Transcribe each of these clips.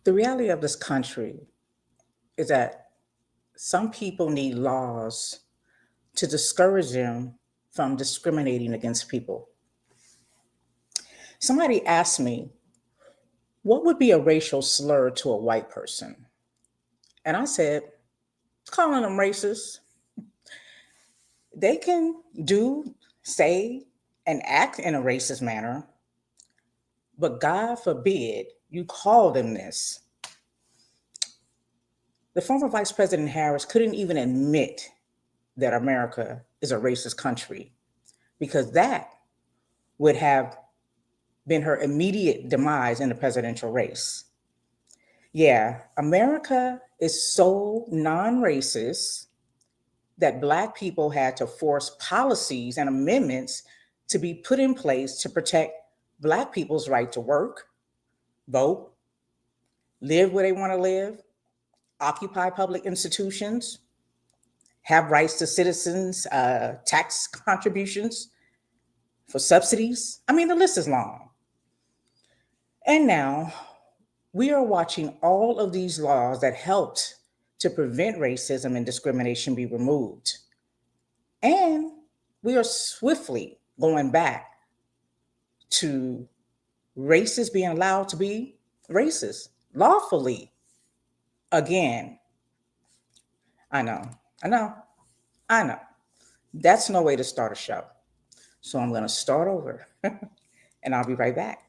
The reality of this country is that some people need laws to discourage them from discriminating against people. Somebody asked me, what would be a racial slur to a white person? And I said, calling them racist. They can do, say, and act in a racist manner, but God forbid you call them this. The former Vice President Harris couldn't even admit that America is a racist country because that would have been her immediate demise in the presidential race. Yeah, America is so non racist that Black people had to force policies and amendments to be put in place to protect Black people's right to work, vote, live where they want to live, occupy public institutions, have rights to citizens' tax contributions for subsidies. I mean, the list is long. And now we are watching all of these laws that helped to prevent racism and discrimination be removed. And we are swiftly going back to racists being allowed to be racist lawfully again. I know, I know, I know. That's no way to start a show. So I'm going to start over and I'll be right back.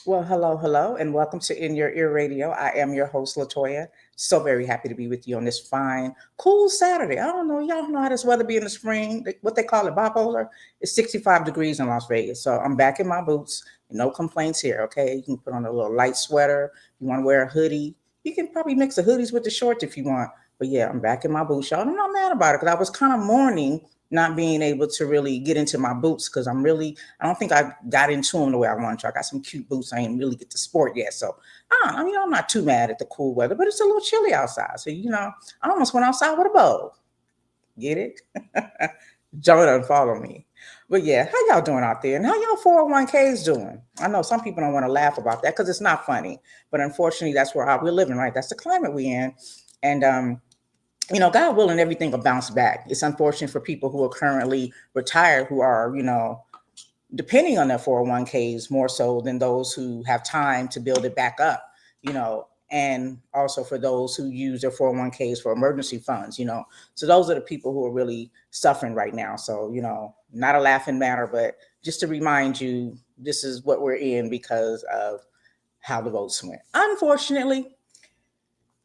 Well, hello, and welcome to In Your Ear Radio. I am your host, Latoya. So very happy to be with you on this fine, cool Saturday. I don't know, y'all know how this weather be in the spring. What they call it, bipolar. It's 65 degrees in Las Vegas. So I'm back in my boots. No complaints here, okay? You can put on a little light sweater. You want to wear a hoodie. You can probably mix the hoodies with the shorts if you want. But yeah, I'm back in my boots, y'all. I'm not mad about it because I was kind of mourning not being able to really get into my boots because I don't think I got into them the way I wanted to. I got some cute boots. I ain't really get to sport yet. So, I'm not too mad at the cool weather, but it's a little chilly outside. So, I almost went outside with a bow. Get it? Joe doesn't follow me. But yeah, how y'all doing out there? And how y'all 401ks doing? I know some people don't want to laugh about that because it's not funny. But unfortunately, that's where we're living, right? That's the climate we're in. And, God willing, everything will bounce back. It's unfortunate for people who are currently retired, who are, depending on their 401ks more so than those who have time to build it back up, and also for those who use their 401ks for emergency funds, So those are the people who are really suffering right now. So, not a laughing matter, but just to remind you, this is what we're in because of how the votes went. Unfortunately,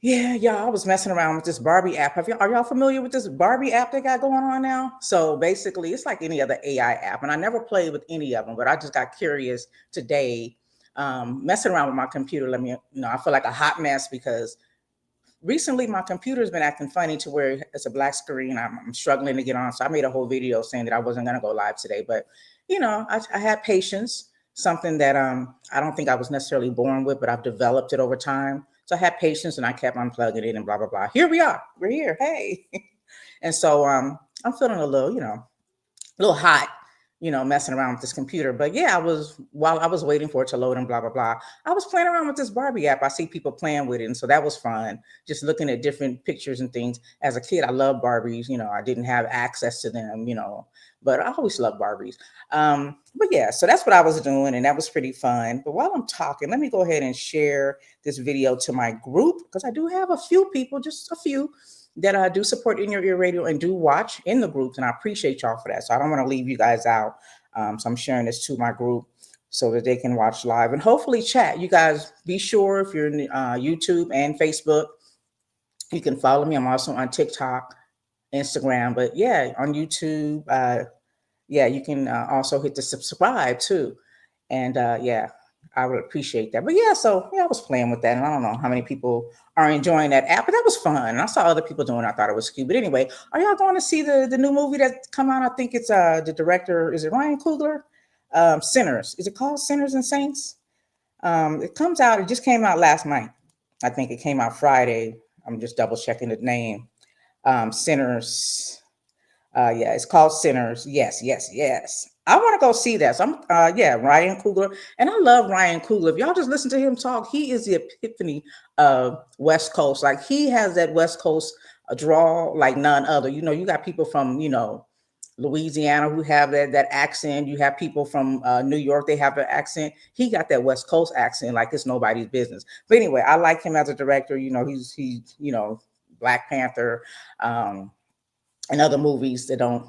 yeah, y'all, I was messing around with this Barbie app. Are y'all familiar with this Barbie app they got going on now? So basically, it's like any other AI app. And I never played with any of them, but I just got curious today, messing around with my computer. I feel like a hot mess because recently my computer's been acting funny to where it's a black screen. I'm struggling to get on. So I made a whole video saying that I wasn't going to go live today. But, I had patience, something that I don't think I was necessarily born with, but I've developed it over time. So I had patience and I kept unplugging it and blah, blah, blah. Here we are. We're here. Hey. And so I'm feeling a little hot, messing around with this computer. But yeah, while I was waiting for it to load and blah, blah, blah, I was playing around with this Barbie app. I see people playing with it. And so that was fun. Just looking at different pictures and things. As a kid, I loved Barbies. I didn't have access to them, but I always loved Barbies. But yeah, so that's what I was doing. And that was pretty fun. But while I'm talking, let me go ahead and share this video to my group because I do have a few people, just a few, that I do support In Your Ear Radio and do watch in the groups. And I appreciate y'all for that. So I don't want to leave you guys out. So I'm sharing this to my group so that they can watch live and hopefully chat. You guys be sure if you're in YouTube and Facebook, you can follow me. I'm also on TikTok, Instagram, but yeah, on YouTube, you can also hit the subscribe too. And yeah, I would appreciate that. But yeah, so yeah, I was playing with that, and I don't know how many people are enjoying that app, but that was fun. And I saw other people doing it. I thought it was cute. But anyway, are y'all going to see the new movie that come out? I think it's the director, is it Ryan Coogler? Sinners. Is it called Sinners and Saints? It comes out, it just came out last night. I think it came out Friday. I'm just double checking the name. Sinners. Yeah, it's called Sinners. Yes, yes, yes. I want to go see that. So yeah, Ryan Coogler. And I love Ryan Coogler. If y'all just listen to him talk, he is the epiphany of West Coast. Like he has that West Coast draw like none other. You know, you got people from, Louisiana who have that accent. You have people from New York, they have an accent. He got that West Coast accent like it's nobody's business. But anyway, I like him as a director. He's Black Panther. And other movies that don't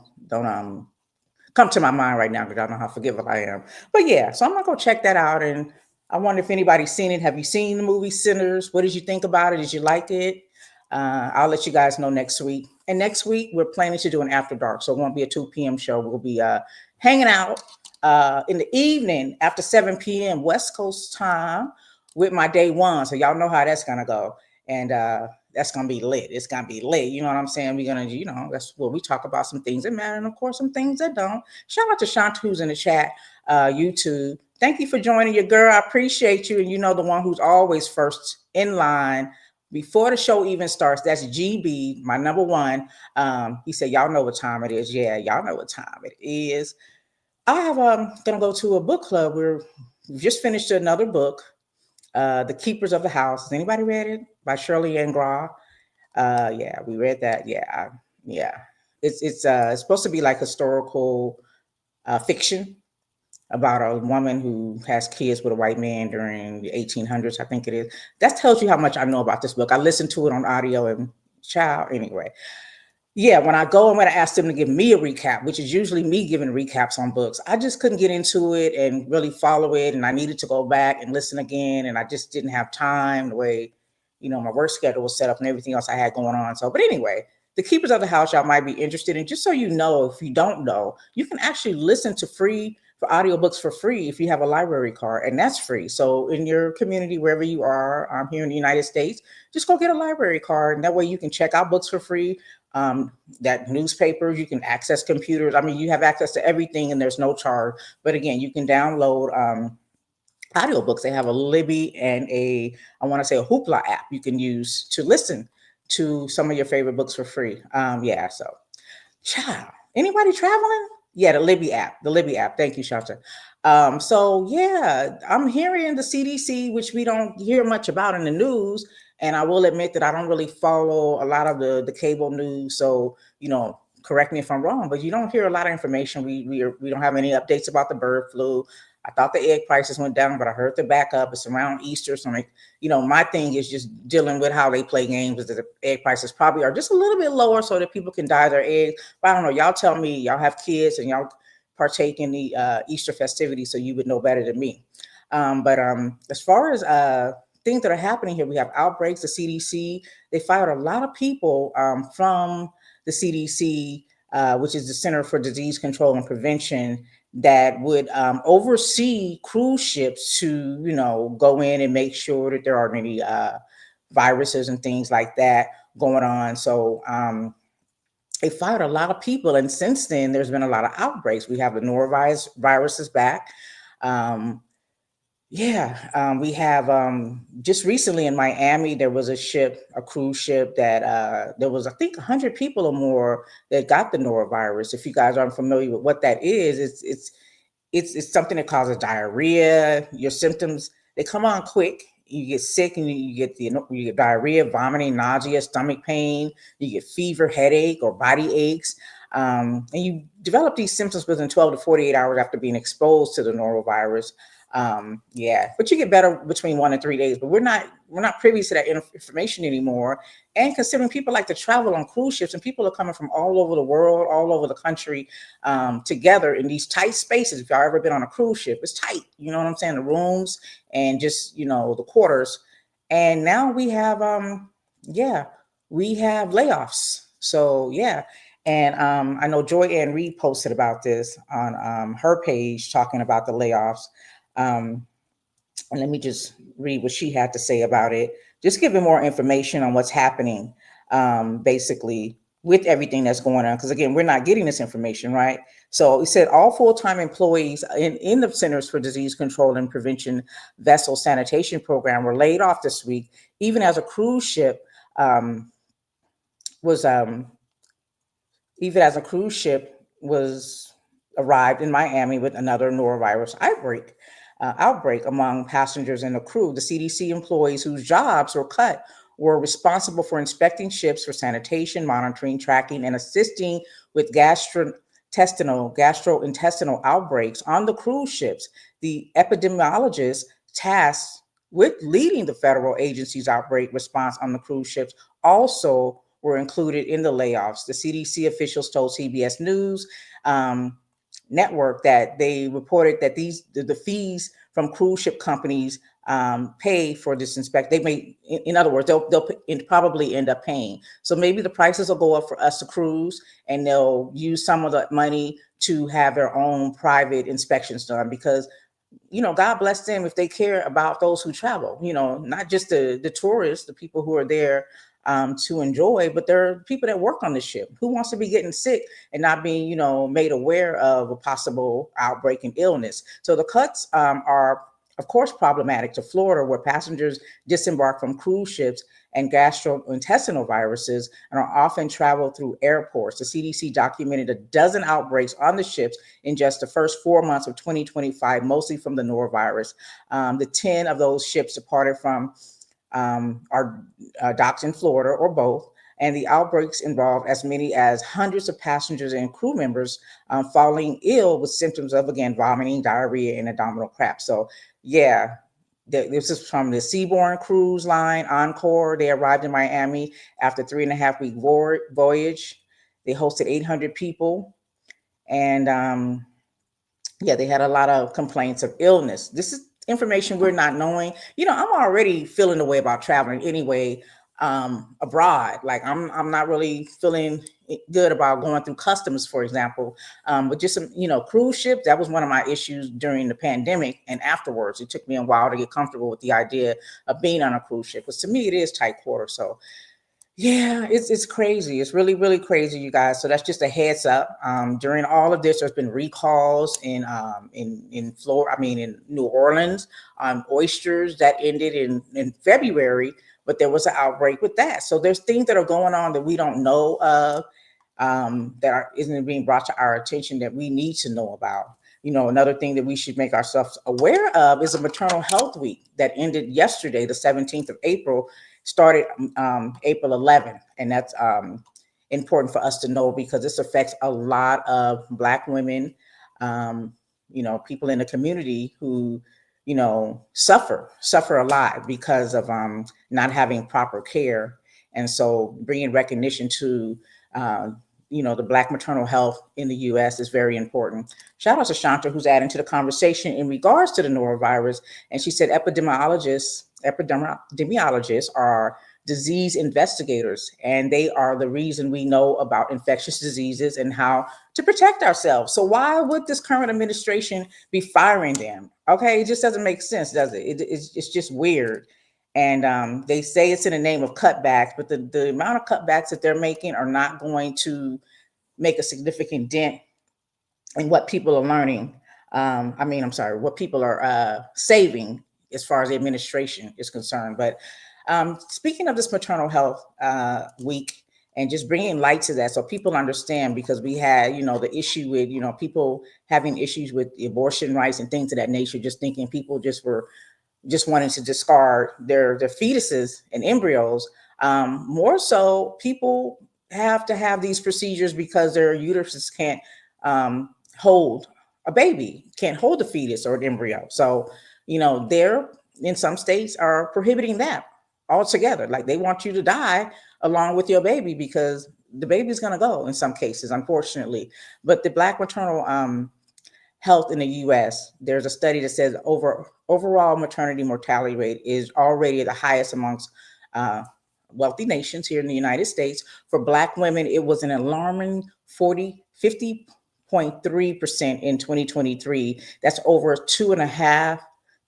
come to my mind right now because I don't know how forgiving I am. But yeah, so I'm gonna go check that out. And I wonder if anybody's seen it. Have you seen the movie Sinners? What did you think about it? Did you like it? I'll let you guys know next week. And next week we're planning to do an after dark, so it won't be a 2 p.m. show. We'll be hanging out in the evening after 7 p.m. West Coast time with my day one. So y'all know how that's gonna go. And that's gonna be lit. It's gonna be lit. You know what I'm saying? We're gonna, that's where we talk about some things that matter, and of course some things that don't. Shout out to Shanta who's in the chat, YouTube. Thank you for joining your girl. I appreciate you. And you know the one who's always first in line before the show even starts. That's GB, my number one. He said, "Y'all know what time it is." Yeah, y'all know what time it is. I have gonna go to a book club. We've just finished another book, The Keepers of the House. Has anybody read it? By Shirley Ann Grah. Yeah, we read that. Yeah, yeah. It's supposed to be like historical fiction about a woman who has kids with a white man during the 1800s, I think it is. That tells you how much I know about this book. I listened to it on audio and child anyway. Yeah, when I go, I'm going to ask them to give me a recap, which is usually me giving recaps on books. I just couldn't get into it and really follow it, and I needed to go back and listen again, and I just didn't have time the way, my work schedule was set up and everything else I had going on. So, but anyway, The Keepers of the House, y'all might be interested in. Just so you know, if you don't know, you can actually listen to free for audiobooks for free if you have a library card, and that's free. So in your community, wherever you are, here in the United States, just go get a library card, and that way you can check out books for free. That newspapers, you can access computers. I mean, you have access to everything and there's no charge. But again, you can download audiobooks. They have a Libby and I want to say a Hoopla app you can use to listen to some of your favorite books for free. Yeah, so child, anybody traveling? Yeah, the Libby app. The Libby app. Thank you, Shanta. So yeah, I'm hearing the CDC, which we don't hear much about in the news. And I will admit that I don't really follow a lot of the cable news. So, correct me if I'm wrong, but you don't hear a lot of information. We don't have any updates about the bird flu. I thought the egg prices went down, but I heard the back up. It's around Easter. So, my thing is just dealing with how they play games. The egg prices probably are just a little bit lower so that people can dye their eggs. But I don't know. Y'all tell me, y'all have kids and y'all partake in the Easter festivities, so you would know better than me. But as far as things that are happening here, we have outbreaks. The CDC, they fired a lot of people from the CDC, which is the Center for Disease Control and Prevention, that would oversee cruise ships to, go in and make sure that there aren't any viruses and things like that going on. So they fired a lot of people. And since then, there's been a lot of outbreaks. We have the norovirus is back. We have just recently in Miami, there was a cruise ship that there was, I think, 100 people or more that got the norovirus. If you guys aren't familiar with what that is, it's something that causes diarrhea. Your symptoms, they come on quick. You get sick and you get diarrhea, vomiting, nausea, stomach pain. You get fever, headache, or body aches. And you develop these symptoms within 12 to 48 hours after being exposed to the norovirus. But you get better between 1 and 3 days. But we're not privy to that information anymore. And considering people like to travel on cruise ships, and people are coming from all over the world, all over the country, together in these tight spaces. If y'all ever been on a cruise ship, it's tight. You know what I'm saying? The rooms and just the quarters. And now we have we have layoffs. So yeah. And I know Joy Ann Reed posted about this on her page, talking about the layoffs. Um, And let me just read what she had to say about it, just giving more information on what's happening, basically with everything that's going on. Because again, we're not getting this information, right? So it said all full-time employees in the Centers for Disease Control and Prevention vessel sanitation program were laid off this week, even as a cruise ship was even as a cruise ship was arrived in Miami with another norovirus outbreak among passengers and the crew. The CDC employees whose jobs were cut were responsible for inspecting ships for sanitation, monitoring, tracking, and assisting with gastrointestinal outbreaks on the cruise ships. The epidemiologists tasked with leading the federal agency's outbreak response on the cruise ships also were included in the layoffs. The CDC officials told CBS News network that they reported that the fees from cruise ship companies pay for this inspect. They may, in other words, they'll probably end up paying. So maybe the prices will go up for us to cruise, and they'll use some of the money to have their own private inspections done, because God bless them if they care about those who travel, not just the tourists, the people who are there to enjoy, but there are people that work on the ship. Who wants to be getting sick and not being, made aware of a possible outbreak and illness? So the cuts are, of course, problematic to Florida, where passengers disembark from cruise ships and gastrointestinal viruses and are often traveled through airports. The CDC documented a dozen outbreaks on the ships in just the first 4 months of 2025, mostly from the norovirus. The 10 of those ships departed from are docked in Florida or both, and the outbreaks involved as many as hundreds of passengers and crew members falling ill with symptoms of, again, vomiting, diarrhea, and abdominal cramps. So, yeah, this is from the Seabourn Cruise Line Encore. They arrived in Miami after 3.5 week voyage. They hosted 800 people, and yeah, they had a lot of complaints of illness. This is information we're not knowing. I'm already feeling the way about traveling anyway, abroad. Like I'm not really feeling good about going through customs, for example. But just some, cruise ships, that was one of my issues during the pandemic and afterwards. It took me a while to get comfortable with the idea of being on a cruise ship, because to me it is tight quarters. So yeah, it's crazy. It's really, really crazy, you guys. So that's just a heads up. During all of this, there's been recalls in Florida. I mean, in New Orleans on oysters that ended in February, but there was an outbreak with that. So there's things that are going on that we don't know of, isn't being brought to our attention, that we need to know about. Another thing that we should make ourselves aware of is a maternal health week that ended yesterday, the 17th of April, started April 11th. And that's important for us to know, because this affects a lot of Black women, people in the community who, suffer a lot because of not having proper care. And so bringing recognition to, the Black maternal health in the U.S. is very important. Shout out to Shanta, who's adding to the conversation in regards to the norovirus. And she said epidemiologists are disease investigators, and they are the reason we know about infectious diseases and how to protect ourselves. So why would this current administration be firing them? Okay, it just doesn't make sense, does it? It's just weird. And they say it's in the name of cutbacks, but the amount of cutbacks that they're making are not going to make a significant dent in what people are learning. I'm sorry, what people are saving as far as the administration is concerned. But speaking of this maternal health week, and just bringing light to that so people understand, because we had, the issue with, people having issues with abortion rights and things of that nature, just thinking people just wanting to discard their fetuses and embryos. More so, people have to have these procedures because their uteruses can't hold a baby, can't hold a fetus or an embryo. So, they're in some states are prohibiting that altogether. Like, they want you to die along with your baby, because the baby's going to go in some cases, unfortunately. But the Black maternal health in the U.S., there's a study that says overall maternity mortality rate is already the highest amongst wealthy nations here in the United States. For Black women, it was an alarming 50.3% in 2023. That's over 2.5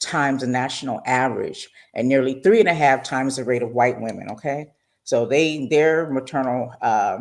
times the national average and nearly 3.5 times the rate of white women. Okay, so their maternal uh,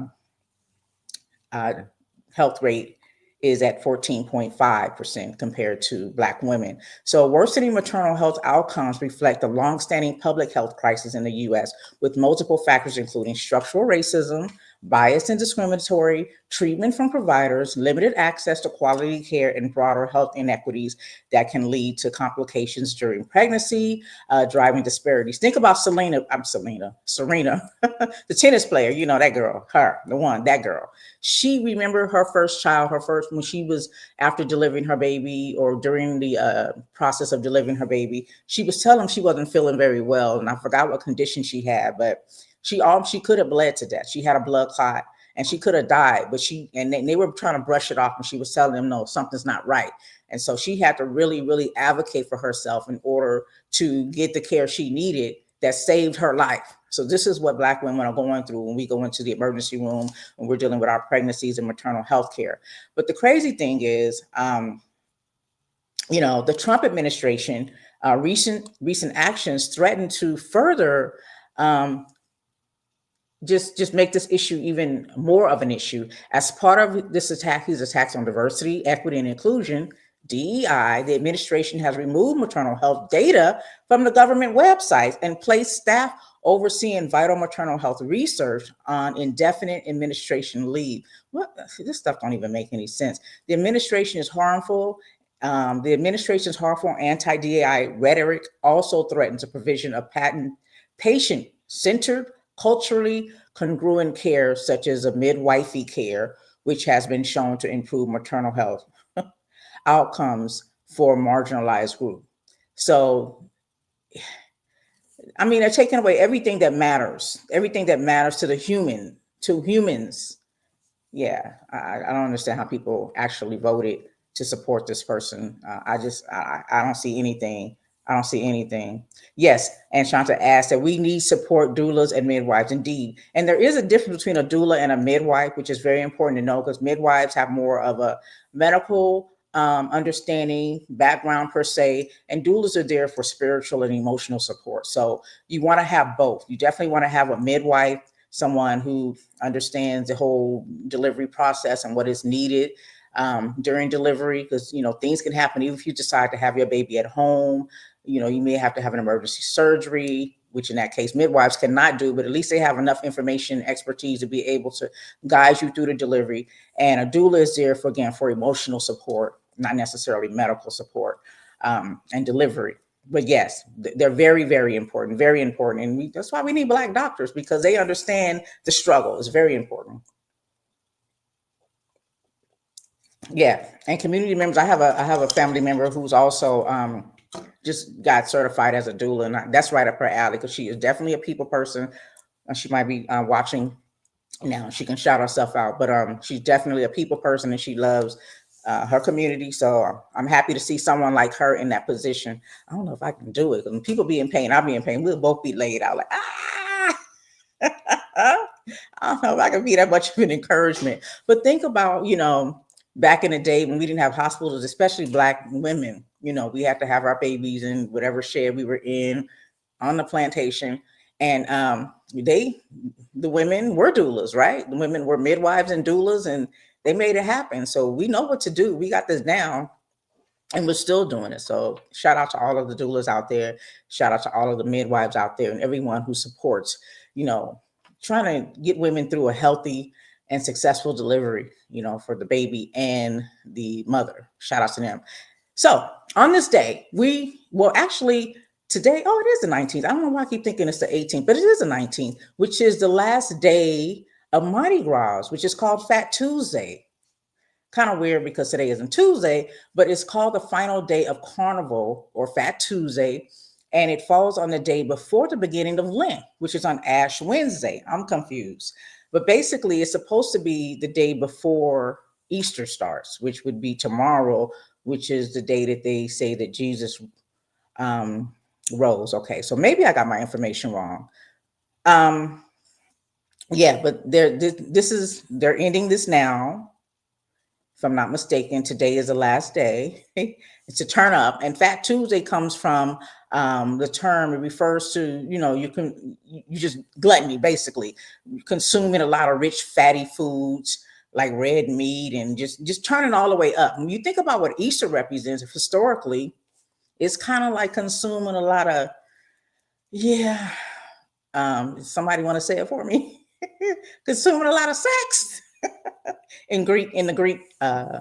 health rate is at 14.5% compared to Black women. So, worsening maternal health outcomes reflect the longstanding public health crisis in the US, with multiple factors including structural racism, bias and discriminatory treatment from providers, limited access to quality care, and broader health inequities that can lead to complications during pregnancy, driving disparities. Think about Serena, the tennis player, you know, that girl, that girl. She remembered her first child, when she was after delivering her baby or during the process of delivering her baby. She was telling him she wasn't feeling very well, and I forgot what condition she had, but she could have bled to death. She had a blood clot, and she could have died. But they were trying to brush it off, and she was telling them, no, something's not right. And so she had to really, really advocate for herself in order to get the care she needed that saved her life. So this is what Black women are going through when we go into the emergency room and we're dealing with our pregnancies and maternal health care. But the crazy thing is, the Trump administration, recent actions threaten to further just make this issue even more of an issue. As part of these attacks on diversity, equity, and inclusion, DEI, the administration has removed maternal health data from the government websites and placed staff overseeing vital maternal health research on indefinite administration leave. What? This stuff don't even make any sense. The administration is harmful. The administration's harmful anti-DEI rhetoric also threatens the provision of patient-centered, culturally congruent care, such as a midwifey care, which has been shown to improve maternal health outcomes for marginalized group. So, I mean, they're taking away everything that matters to humans. Yeah, I don't understand how people actually voted to support this person. I don't see anything. I don't see anything. Yes, and Shanta asked that we need support doulas and midwives, indeed. And there is a difference between a doula and a midwife, which is very important to know because midwives have more of a medical understanding, background per se, and doulas are there for spiritual and emotional support. So you want to have both. You definitely want to have a midwife, someone who understands the whole delivery process and what is needed during delivery, because things can happen even if you decide to have your baby at home. You may have to have an emergency surgery, which in that case midwives cannot do, but at least they have enough information, expertise to be able to guide you through the delivery. And a doula is there for emotional support, not necessarily medical support and delivery. But yes, they're very, very important, very important. And that's why we need Black doctors, because they understand the struggle. It's very important. Yeah, and community members. I have a family member who's also just got certified as a doula, and that's right up her alley because she is definitely a people person. She might be watching now. She can shout herself out, but she's definitely a people person, and she loves her community. So I'm happy to see someone like her in that position. I don't know if I can do it. When people be in pain, I'll be in pain. We'll both be laid out like I don't know if I can be that much of an encouragement. But think about, back in the day when we didn't have hospitals, especially Black women, we had to have our babies in whatever shed we were in on the plantation. And the women were doulas, right? The women were midwives and doulas, and they made it happen. So we know what to do. We got this down, and we're still doing it. So shout out to all of the doulas out there. Shout out to all of the midwives out there and everyone who supports, trying to get women through a healthy and successful delivery, for the baby and the mother. Shout out to them. So on this day, today, it is the 19th. I don't know why I keep thinking it's the 18th, but it is the 19th, which is the last day of Mardi Gras, which is called Fat Tuesday. Kind of weird because today isn't Tuesday, but it's called the final day of Carnival or Fat Tuesday. And it falls on the day before the beginning of Lent, which is on Ash Wednesday. I'm confused. But basically, it's supposed to be the day before Easter starts, which would be tomorrow, which is the day that they say that Jesus rose. Okay, so maybe I got my information wrong. Yeah, but they're ending this now. if I'm not mistaken. Today is the last day. It's to turn up. And Fat Tuesday comes from the term. It refers to, you just gluttony, basically consuming a lot of rich fatty foods like red meat, and just turning all the way up. When you think about what Easter represents historically, it's kind of like consuming a lot of, yeah. Somebody want to say it for me? Consuming a lot of sex in the Greek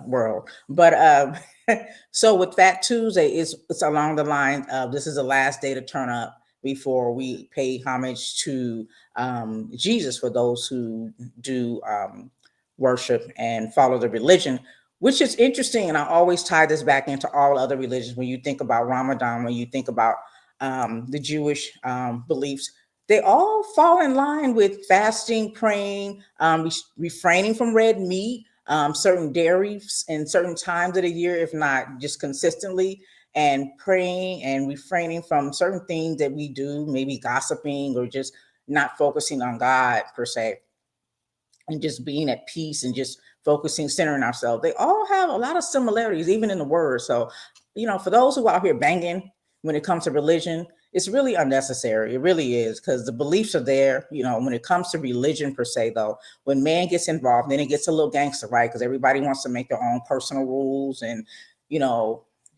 world. But so with Fat Tuesday, it's along the line of this is the last day to turn up before we pay homage to Jesus, for those who do worship and follow the religion, which is interesting. And I always tie this back into all other religions. When you think about Ramadan, when you think about the Jewish beliefs, they all fall in line with fasting, praying, refraining from red meat, certain dairies in certain times of the year, if not just consistently, and praying and refraining from certain things that we do, maybe gossiping or just not focusing on God per se, and just being at peace and just focusing, centering ourselves. They all have a lot of similarities, even in the word. So, for those who are out here banging when it comes to religion, it's really unnecessary. It really is, because the beliefs are there. When it comes to religion per se, though, when man gets involved, then it gets a little gangster, right? Because everybody wants to make their own personal rules and,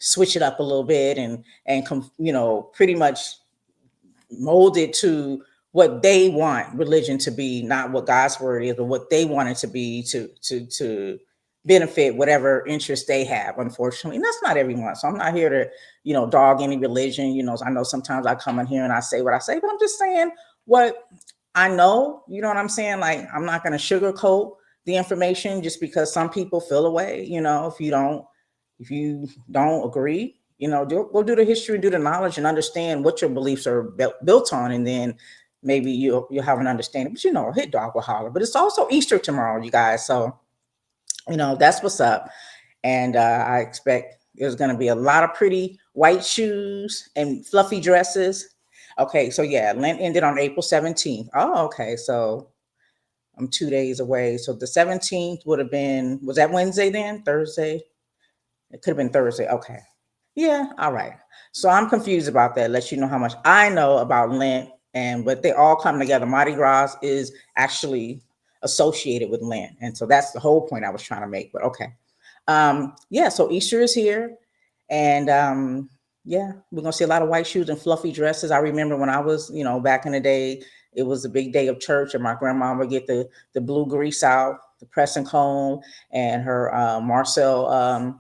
switch it up a little bit and pretty much mold it to what they want religion to be, not what God's word is, but what they want it to be to benefit whatever interest they have, unfortunately. And that's not everyone. So I'm not here to, dog any religion. I know sometimes I come in here and I say what I say, but I'm just saying what I know. You know what I'm saying? Like, I'm not going to sugarcoat the information just because some people feel away. If you don't agree, go do the history, do the knowledge, and understand what your beliefs are built on, and then maybe you'll have an understanding. But hit dog will holler. But it's also Easter tomorrow, you guys. So that's what's up. And I expect there's going to be a lot of pretty white shoes and fluffy dresses. Okay, so yeah, Lent ended on April 17th. Oh, okay, so I'm 2 days away. So the 17th would have been, was that Wednesday then? Thursday? It could have been Thursday. Okay. Yeah, all right. So I'm confused about that. Let you know how much I know about Lent, but they all come together. Mardi Gras is actually associated with Lent. And so that's the whole point I was trying to make. But okay. Yeah, so Easter is here. And yeah, we're gonna see a lot of white shoes and fluffy dresses. I remember when I was, back in the day, it was a big day of church, and my grandma would get the blue grease out, the press and comb, and her Marcel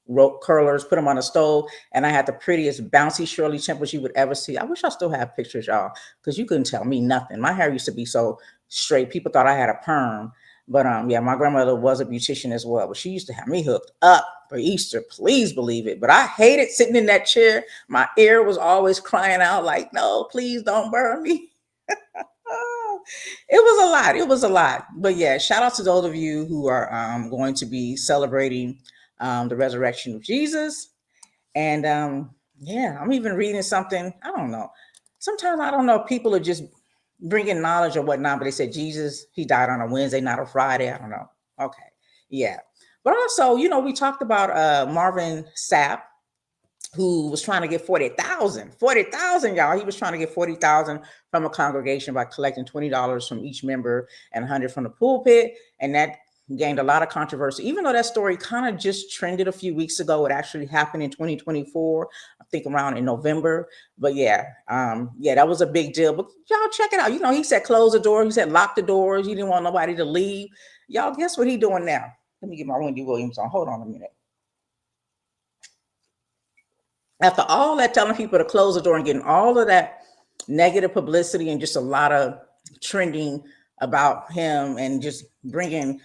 rope curlers, put them on the stove, and I had the prettiest bouncy Shirley temples you would ever see. I wish I still have pictures, y'all, because you couldn't tell me nothing. My hair used to be so straight, people thought I had a perm. But yeah, my grandmother was a beautician as well, but she used to have me hooked up for Easter, please believe it. But I hated sitting in that chair. My ear was always crying out like, no, please don't burn me. It was a lot. It was a lot. But yeah, shout out to those of you who are going to be celebrating the resurrection of Jesus. And yeah, I'm even reading something. I don't know. Sometimes I don't know if people are just bringing knowledge or whatnot, but they said Jesus, he died on a Wednesday, not a Friday. I don't know. Okay. Yeah. But also, we talked about Marvin Sapp, who was trying to get 40,000, y'all. He was trying to get 40,000 from a congregation by collecting $20 from each member and 100 from the pulpit. And that gained a lot of controversy, even though that story kind of just trended a few weeks ago. It actually happened in 2024, I think around in November. But yeah, that was a big deal. But y'all check it out. He said close the door. He said lock the doors. He didn't want nobody to leave. Y'all, guess what he doing now? Let me get my Wendy Williams on. Hold on a minute. After all that, telling people to close the door and getting all of that negative publicity and just a lot of trending about him, and just bringing,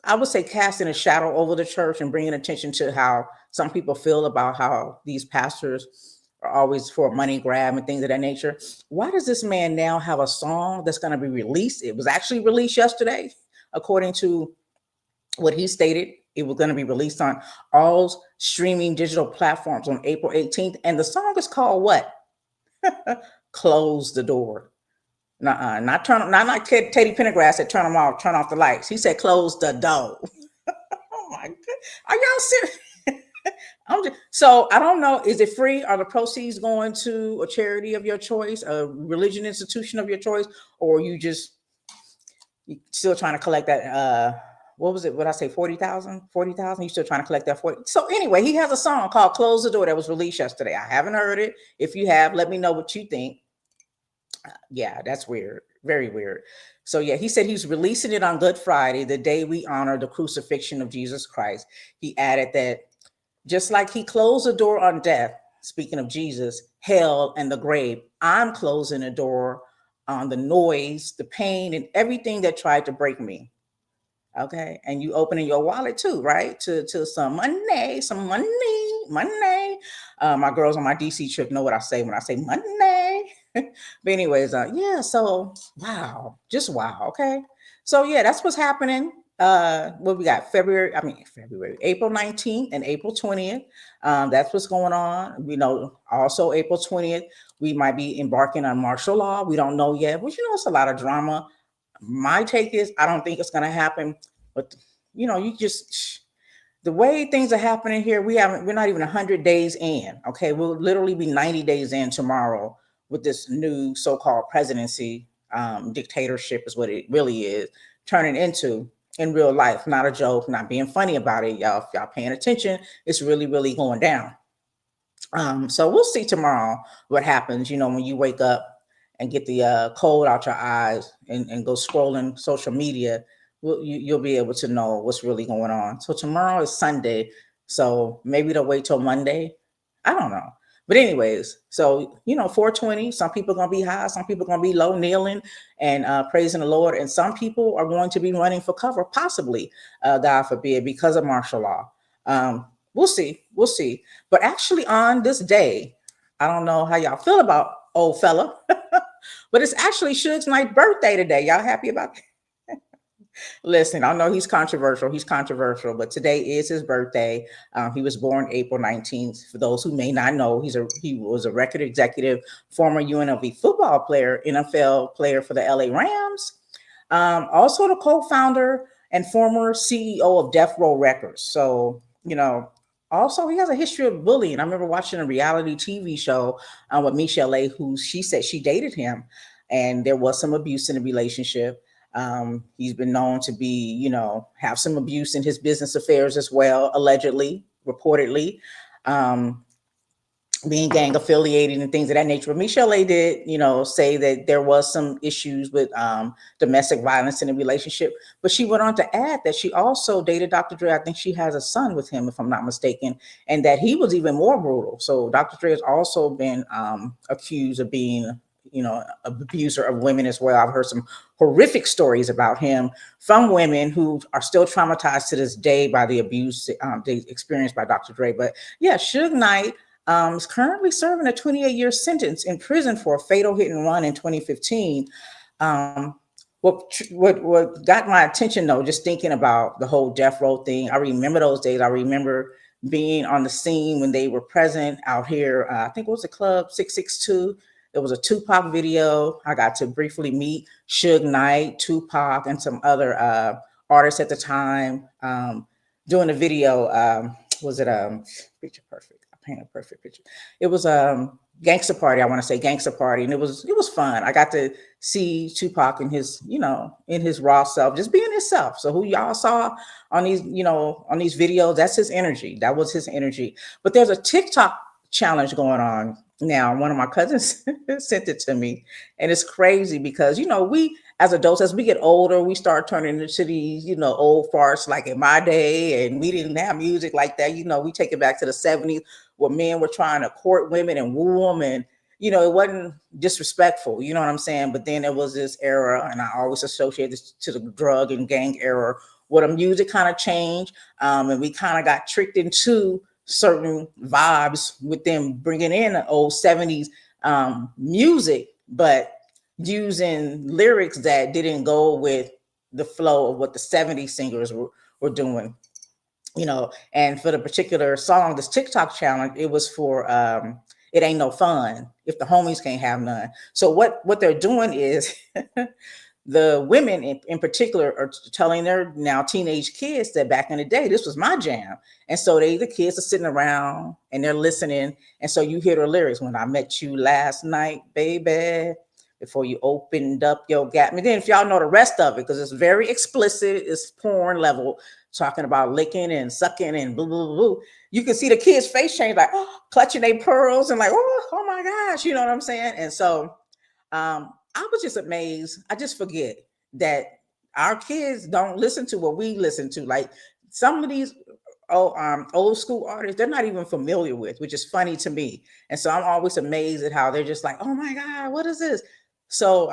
I would say, casting a shadow over the church and bringing attention to how some people feel about how these pastors are always for a money grab and things of that nature. Why does this man now have a song that's going to be released? It was actually released yesterday, according to what he stated. It was going to be released on all streaming digital platforms on April 18th. And the song is called what? Close the door. Not turn, not like Teddy Pendergrass said, turn them off, turn off the lights. He said, close the door. Oh my god, are y'all serious? So I don't know. Is it free? Are the proceeds going to a charity of your choice, a religion institution of your choice, or you still trying to collect that? What was it? What I say? 40,000. 40,000. You still trying to collect that 40? So anyway, he has a song called "Close the Door" that was released yesterday. I haven't heard it. If you have, let me know what you think. Yeah, that's weird. Very weird. So yeah, he said he's releasing it on Good Friday, the day we honor the crucifixion of Jesus Christ. He added that just like he closed the door on death, speaking of Jesus, hell, and the grave, I'm closing the door on the noise, the pain, and everything that tried to break me. Okay. And you opening your wallet too, right? To some money, money. My girls on my DC trip know what I say when I say money. But anyways, yeah, so wow, just wow. Okay. So yeah, that's what's happening. What we got? February, April 19th and April 20th. That's what's going on. We know also April 20th, we might be embarking on martial law. We don't know yet, but it's a lot of drama. My take is I don't think it's going to happen, but you just the way things are happening here, we're not even 100 days in. Okay, we'll literally be 90 days in tomorrow with this new so-called presidency. Dictatorship is what it really is turning into in real life. Not a joke, not being funny about it, y'all. If y'all paying attention, it's really really going down. So we'll see tomorrow what happens, when you wake up and get the cold out your eyes and go scrolling social media. You'll be able to know what's really going on. So tomorrow is Sunday. So maybe they'll wait till Monday. I don't know. But anyways, so 420, some people are gonna be high, some people are gonna be low, kneeling and praising the Lord, and some people are going to be running for cover, possibly, God forbid, because of martial law. We'll see. We'll see. But actually, on this day, I don't know how y'all feel about old fella, but it's actually Suge's Knight's birthday today. Y'all happy about that? Listen, I know he's controversial. He's controversial, but today is his birthday. He was born April 19th. For those who may not know, he was a record executive, former UNLV football player, NFL player for the LA Rams. Also the co-founder and former CEO of Death Row Records. So, also he has a history of bullying. I remember watching a reality TV show with Michelle A, who she said she dated him, and there was some abuse in the relationship. He's been known to be, have some abuse in his business affairs as well, allegedly, reportedly. Being gang affiliated and things of that nature. But Michelle A did, say that there was some issues with domestic violence in the relationship. But she went on to add that she also dated Dr. Dre. I think she has a son with him, if I'm not mistaken, and that he was even more brutal. So Dr. Dre has also been accused of being, an abuser of women as well. I've heard some horrific stories about him from women who are still traumatized to this day by the abuse they experienced by Dr. Dre. But yeah, Suge Knight is currently serving a 28-year sentence in prison for a fatal hit and run in 2015. What got my attention though, just thinking about the whole Death Row thing, I remember those days. I remember being on the scene when they were present out here. I think it was a Club 662. There was a Tupac video. I got to briefly meet Suge Knight, Tupac, and some other artists at the time. Doing the video, was it Picture Perfect? Paint a perfect picture. It was Gangsta Party. I want to say Gangsta Party, and it was fun. I got to see Tupac in his in his raw self, just being himself. So who y'all saw on these on these videos, that's his energy. That was his energy. But there's a TikTok challenge going on now. One of my cousins sent it to me, and it's crazy because we as adults, as we get older, we start turning into these old farts like in my day, and we didn't have music like that. We take it back to the 70s where men were trying to court women and woo them, and it wasn't disrespectful, you know what I'm saying? But then there was this era, and I always associate this to the drug and gang era, where the music kind of changed, and we kind of got tricked into certain vibes with them bringing in the old 70s music, but using lyrics that didn't go with the flow of what the 70s singers were doing. And for the particular song, this TikTok challenge, it was for It Ain't No Fun If the Homies Can't Have None. So what they're doing is the women in particular are telling their now teenage kids that back in the day this was my jam. And so the kids are sitting around and they're listening, and so you hear the lyrics, when I met you last night, baby, before you opened up your gap. And then if y'all know the rest of it, because it's very explicit, it's porn level, talking about licking and sucking and blah blah blah, you can see the kids face change, like, oh, clutching their pearls and like, oh my gosh, you know what I'm saying? And so I was just amazed. I just forget that our kids don't listen to what we listen to. Like some of these old school artists, they're not even familiar with, which is funny to me. And so I'm always amazed at how they're just like, oh my God, what is this? So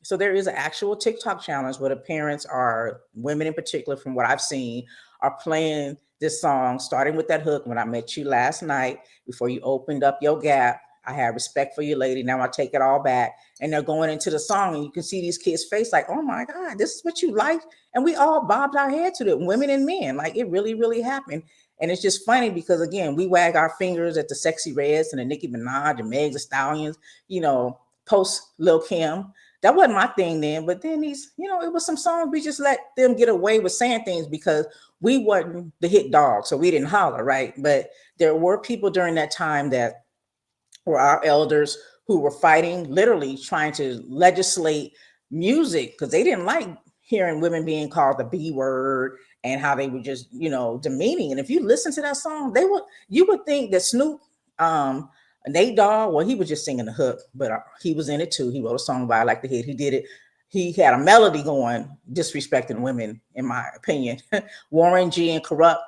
so there is an actual TikTok challenge where the parents are, women in particular, from what I've seen, are playing this song, starting with that hook, when I met you last night, before you opened up your gap. I had respect for you, lady. Now I take it all back. And they're going into the song, and you can see these kids' face like, oh my God, this is what you like. And we all bobbed our head to it, women and men. Like it really, really happened. And it's just funny because, again, we wag our fingers at the Sexy Reds and the Nicki Minaj and Meg Thee Stallions, post Lil Kim. That wasn't my thing then. But then these, it was some songs we just let them get away with saying things because we wasn't the hit dog. So we didn't holler, right? But there were people during that time that were our elders who were fighting, literally trying to legislate music because they didn't like hearing women being called the B word and how they were just, demeaning. And if you listen to that song, you would think that Snoop, Nate Dogg, well, he was just singing the hook, but he was in it too. He wrote a song by I Like the Hit. He did it. He had a melody going, disrespecting women, in my opinion. Warren G and Corrupt,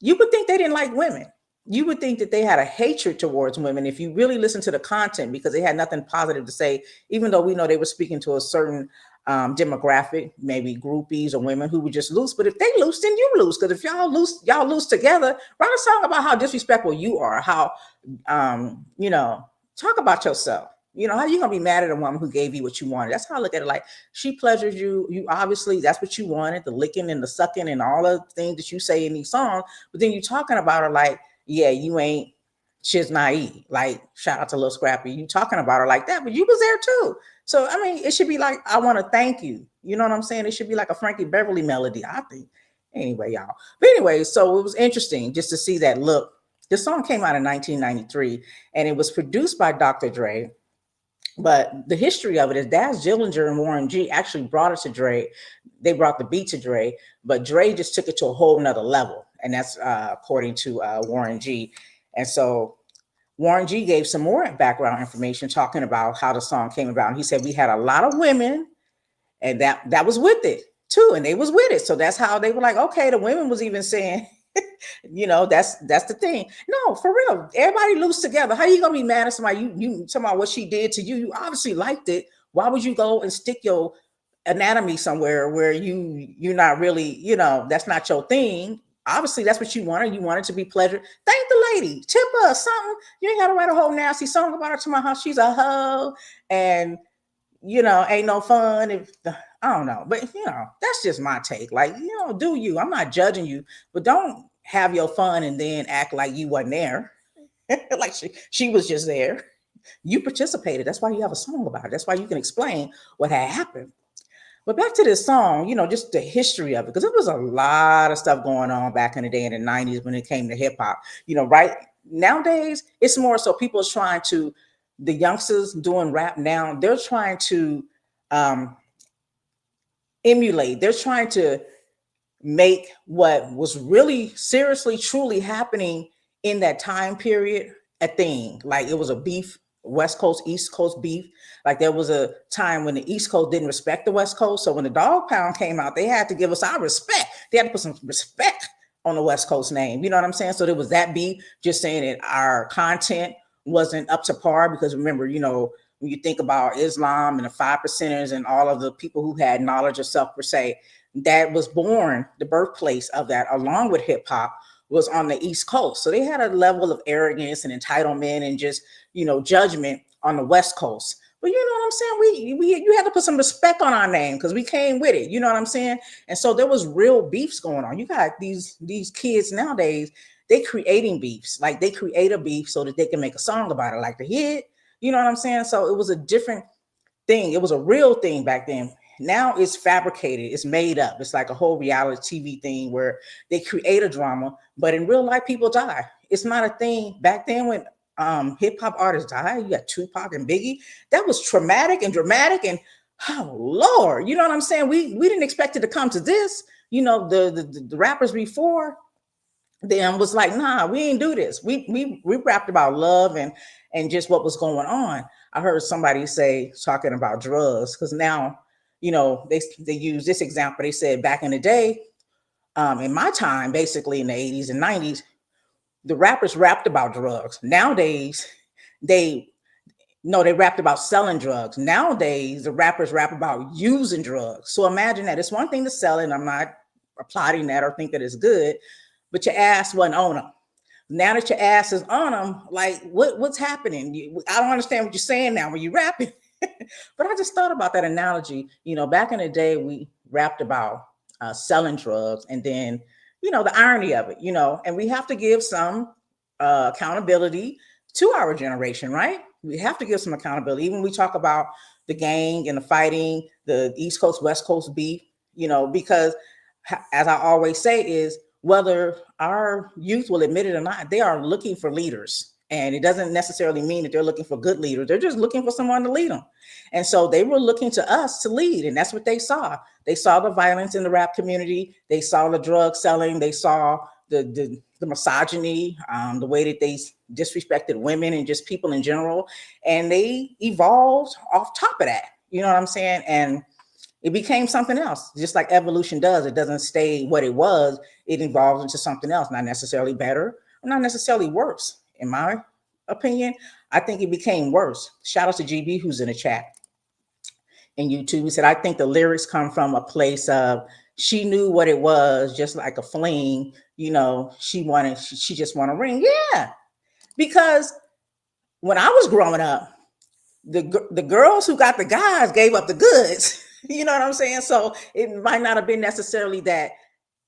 you would think they didn't like women. You would think that they had a hatred towards women if you really listen to the content, because they had nothing positive to say, even though we know they were speaking to a certain demographic, maybe groupies or women who were just loose. But if they loose, then you loose. Because if y'all loose together, write a song about how disrespectful you are, how, talk about yourself. How you gonna be mad at a woman who gave you what you wanted? That's how I look at it. Like, she pleasures you. You obviously, that's what you wanted, the licking and the sucking and all the things that you say in these songs. But then you talking about her like, yeah, you ain't, she's naive. Like, shout out to Lil Scrappy. You talking about her like that, but you was there too. So, I mean, it should be like, I want to thank you. You know what I'm saying? It should be like a Frankie Beverly melody, I think. Anyway, y'all. But anyway, so it was interesting just to see that look. This song came out in 1993, and it was produced by Dr. Dre. But the history of it is Daz Dillinger and Warren G actually brought it to Dre. They brought the beat to Dre, but Dre just took it to a whole nother level. And that's according to Warren G. And so Warren G gave some more background information talking about how the song came about. And he said we had a lot of women, and that was with it too. And they was with it. So that's how they were like, okay, the women was even saying, that's the thing. No, for real. Everybody loose together. How you gonna be mad at somebody? You talking about what she did to you? You obviously liked it. Why would you go and stick your anatomy somewhere where you're not really, that's not your thing? Obviously, that's what you wanted. You wanted to be pleasure. Thank the lady. Tip her something. You ain't gotta write a whole nasty song about her to my house. She's a hoe, and ain't no fun if I don't know. But that's just my take. Like, do you? I'm not judging you, but don't have your fun and then act like you wasn't there. Like she was just there. You participated. That's why you have a song about it. That's why you can explain what had happened. But back to this song, just the history of it, because there was a lot of stuff going on back in the day in the 90s when it came to hip hop. Right nowadays, it's more so people are trying to, the youngsters doing rap now, they're trying to emulate, they're trying to make what was really seriously, truly happening in that time period a thing. Like, it was a beef, West Coast, East Coast beef. Like, there was a time when the East Coast didn't respect the West Coast. So when the Dog Pound came out, they had to give us our respect. They had to put some respect on the West Coast name. You know what I'm saying? So there was that beef, just saying that our content wasn't up to par. Because remember, when you think about Islam and the 5%ers and all of the people who had knowledge of self per se, that was born, the birthplace of that, along with hip hop, was on the East Coast. So they had a level of arrogance and entitlement and just, judgment on the West Coast. But you know what I'm saying? You had to put some respect on our name because we came with it. You know what I'm saying? And so there was real beefs going on. You got these kids nowadays, they creating beefs. Like, they create a beef so that they can make a song about it, like the hit. You know what I'm saying? So it was a different thing. It was a real thing back then. Now it's fabricated, it's made up. It's like a whole reality TV thing where they create a drama, but in real life, people die. It's not a thing. Back then, when hip hop artists died, you got Tupac and Biggie. That was traumatic and dramatic, and oh Lord, you know what I'm saying? We didn't expect it to come to this. You know, the rappers before then was like, nah, we ain't do this. We rapped about love and just what was going on. I heard somebody say talking about drugs because now, you know, they use this example. They said back in the day, in my time, basically in the 80s and 90s, the rappers rapped about drugs. Nowadays, they no, they rapped about selling drugs. Nowadays, the rappers rap about using drugs. So imagine that. It's one thing to sell it, and I'm not applauding that or think that it's good, but your ass wasn't on them. Now that your ass is on them, like what's happening? I don't understand what you're saying now when you rapping. But I just thought about that analogy. You know, back in the day, we rapped about selling drugs, and then you know the irony of it. You know, and we have to give some accountability to our generation, right? We have to give some accountability. Even when we talk about the gang and the fighting, the East Coast West Coast beef. You know, because as I always say, is whether our youth will admit it or not, they are looking for leaders. And it doesn't necessarily mean that they're looking for good leaders. They're just looking for someone to lead them. And so they were looking to us to lead. And that's what they saw. They saw the violence in the rap community. They saw the drug selling. They saw the misogyny, the way that they disrespected women and just people in general. And they evolved off top of that. You know what I'm saying? And it became something else, just like evolution does. It doesn't stay what it was. It evolves into something else, not necessarily better, or not necessarily worse. In my opinion, I think it became worse. Shout out to GB, who's in the chat in YouTube. He said, I think the lyrics come from a place of she knew what it was, just like a fling. You know, she just want a ring. Yeah, because when I was growing up, the girls who got the guys gave up the goods. You know what I'm saying? So it might not have been necessarily that,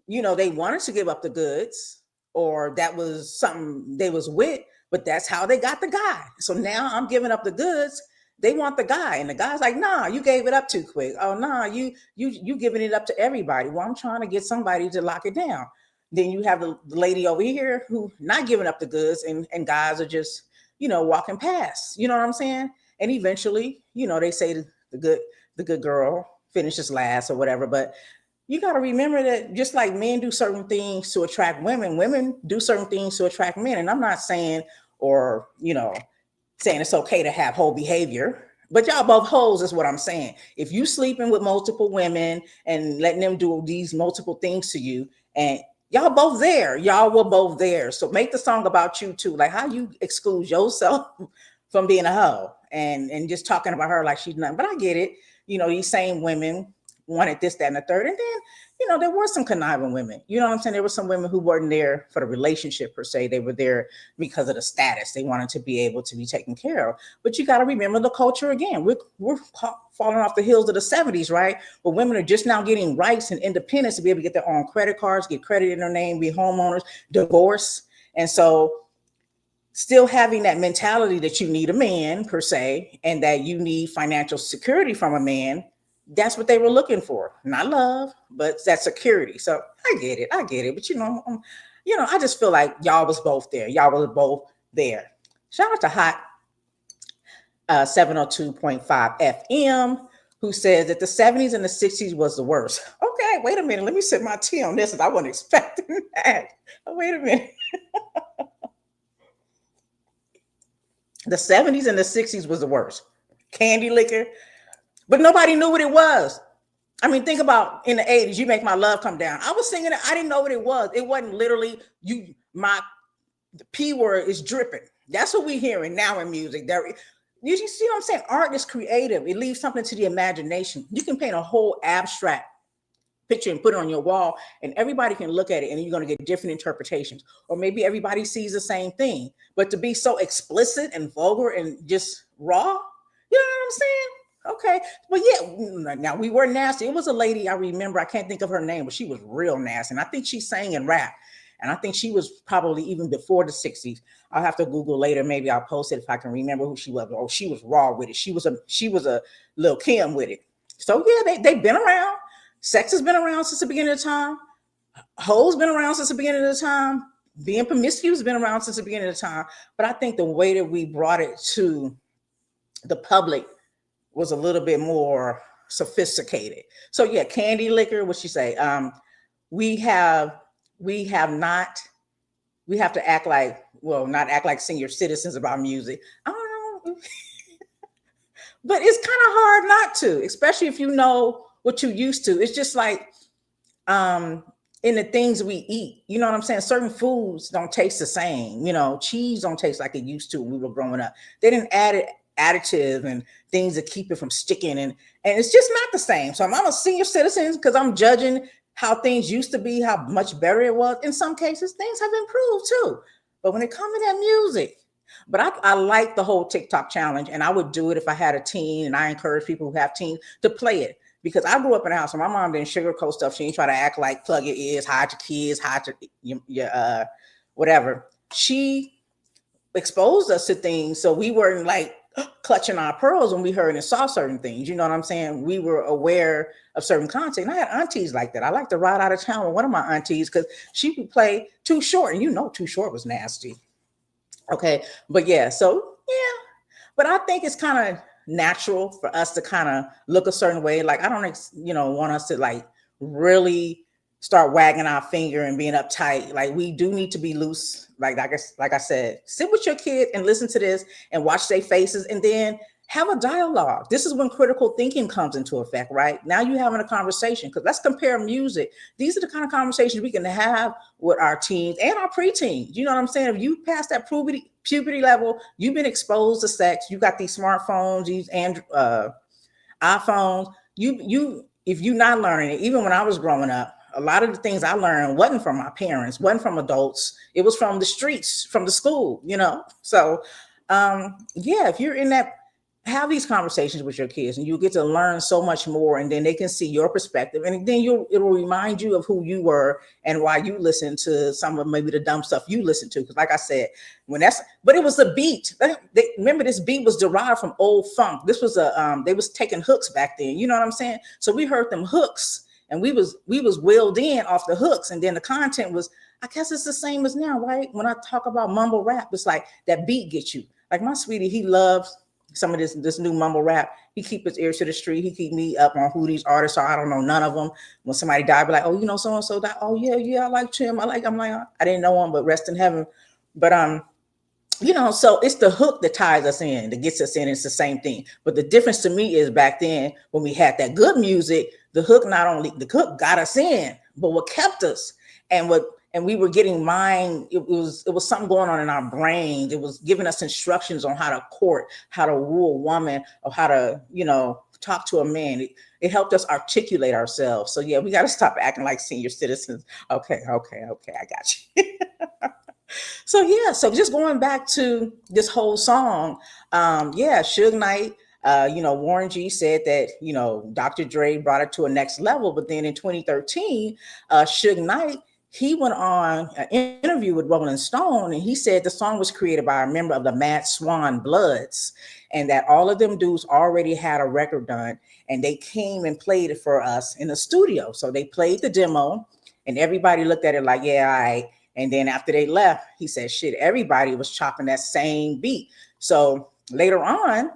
you know, they wanted to give up the goods or that was something they was with, but that's how they got the guy. So now I'm giving up the goods. They want the guy, and the guy's like, nah, you gave it up too quick. Oh, nah, you giving it up to everybody. Well, I'm trying to get somebody to lock it down. Then you have the lady over here who not giving up the goods, and guys are just, you know, walking past. You know what I'm saying? And eventually, you know, they say the good girl finishes last or whatever. But you got to remember that just like men do certain things to attract women, women do certain things to attract men. And I'm not saying, or, you know, saying it's okay to have whole behavior, but y'all both hoes is what I'm saying. If you sleeping with multiple women and letting them do these multiple things to you, and y'all both there, y'all were both there. So make the song about you too. Like how you exclude yourself from being a hoe and just talking about her like she's nothing. But I get it. You know, these same women wanted this, that, and the third. And then, you know, there were some conniving women. You know what I'm saying? There were some women who weren't there for the relationship per se. They were there because of the status. They wanted to be able to be taken care of. But you got to remember the culture again. We're falling off the hills of the 70s, right? Where women are just now getting rights and independence to be able to get their own credit cards, get credit in their name, be homeowners, divorce. And so still having that mentality that you need a man per se, and that you need financial security from a man. That's what they were looking for. Not love, but that security. So I get it. But you know, I just feel like y'all was both there. Y'all was both there. Shout out to Hot 702.5 FM, who says that the 70s and the 60s was the worst. Okay, wait a minute. Let me sip my tea on this. I wasn't expecting that. Oh, wait a minute. The 70s and the 60s was the worst. Candy liquor, but nobody knew what it was. I mean, think about in the 80s, You Make My Love Come Down. I was singing it. I didn't know what it was. It wasn't literally the P word is dripping. That's what we're hearing now in music. You see what I'm saying? Art is creative. It leaves something to the imagination. You can paint a whole abstract picture and put it on your wall, and everybody can look at it, and you're going to get different interpretations. Or maybe everybody sees the same thing. But to be so explicit and vulgar and just raw, you know what I'm saying? Okay. But yeah, now we were nasty. It was a lady I remember. I can't think of her name, but she was real nasty. And I think she sang and rap. And I think she was probably even before the 60s. I'll have to Google later. Maybe I'll post it if I can remember who she was. Oh, she was raw with it. She was a Lil Kim with it. So yeah, they've been around. Sex has been around since the beginning of time. Hoes been around since the beginning of the time. Being promiscuous has been around since the beginning of the time. But I think the way that we brought it to the public was a little bit more sophisticated. So yeah, candy liquor, what she say? We have we have not we have to act like, well, not act like senior citizens about music. I don't know, but it's kind of hard not to, especially if you know what you used to. It's just like um in the things we eat. You know what I'm saying? Certain foods don't taste the same. Cheese don't taste like it used to when we were growing up. They didn't add it additive and things to keep it from sticking, and it's just not the same. So I'm a senior citizen because I'm judging how things used to be, how much better it was. In some cases, things have improved too. But when it comes to that music, but I like the whole TikTok challenge, and I would do it if I had a teen, and I encourage people who have teens to play it because I grew up in a house where my mom didn't sugarcoat stuff. She didn't try to act like plug your ears, hide your kids, hide your whatever. She exposed us to things, so we weren't like clutching our pearls when we heard and saw certain things. You know what I'm saying? We were aware of certain content. And I had aunties like that. I like to ride out of town with one of my aunties because she would play Too Short, and Too Short was nasty. Okay, but yeah, so yeah, but I think it's kind of natural for us to kind of look a certain way. Like I don't, want us to like really start wagging our finger and being uptight. Like we do need to be loose. Like I said, sit with your kid and listen to this and watch their faces, and then have a dialogue. This is when critical thinking comes into effect, right? Now you're having a conversation, because let's compare music. These are the kind of conversations we can have with our teens and our preteens. You know what I'm saying? If you pass that puberty level, you've been exposed to sex, you got these smartphones, these iPhones, if you're not learning it, even when I was growing up, a lot of the things I learned wasn't from my parents, wasn't from adults. It was from the streets, from the school. So yeah, if you're in that, have these conversations with your kids, and you get to learn so much more, and then they can see your perspective, and then it'll remind you of who you were and why you listen to some of maybe the dumb stuff you listen to. Because like I said, but it was the beat. Remember, this beat was derived from old funk. This was they was taking hooks back then. You know what I'm saying? So we heard them hooks, and we was willed in off the hooks, and then the content was, I guess it's the same as now, right? When I talk about mumble rap, it's like that beat gets you. Like my sweetie, he loves some of this new mumble rap. He keep his ears to the street. He keep me up on who these artists are. I don't know none of them. When somebody died, be like, oh, so and so died. Oh yeah, I like him. I'm like, I didn't know him, but rest in heaven. But so it's the hook that ties us in, that gets us in. It's the same thing. But the difference to me is back then when we had that good music, the hook got us in, but what kept us and we were getting it was something going on in our brains. It was giving us instructions on how to court, how to woo a woman, or how to, talk to a man. It helped us articulate ourselves. So yeah, we got to stop acting like senior citizens. Okay, I got you. So yeah, so just going back to this whole song, Suge Knight, Warren G said that, Dr. Dre brought it to a next level. But then in 2013, Suge Knight, he went on an interview with Rolling Stone, and he said the song was created by a member of the Mad Swan Bloods, and that all of them dudes already had a record done, and they came and played it for us in the studio. So they played the demo, and everybody looked at it like, yeah, all right. And then after they left, he said, shit, everybody was chopping that same beat. So later on,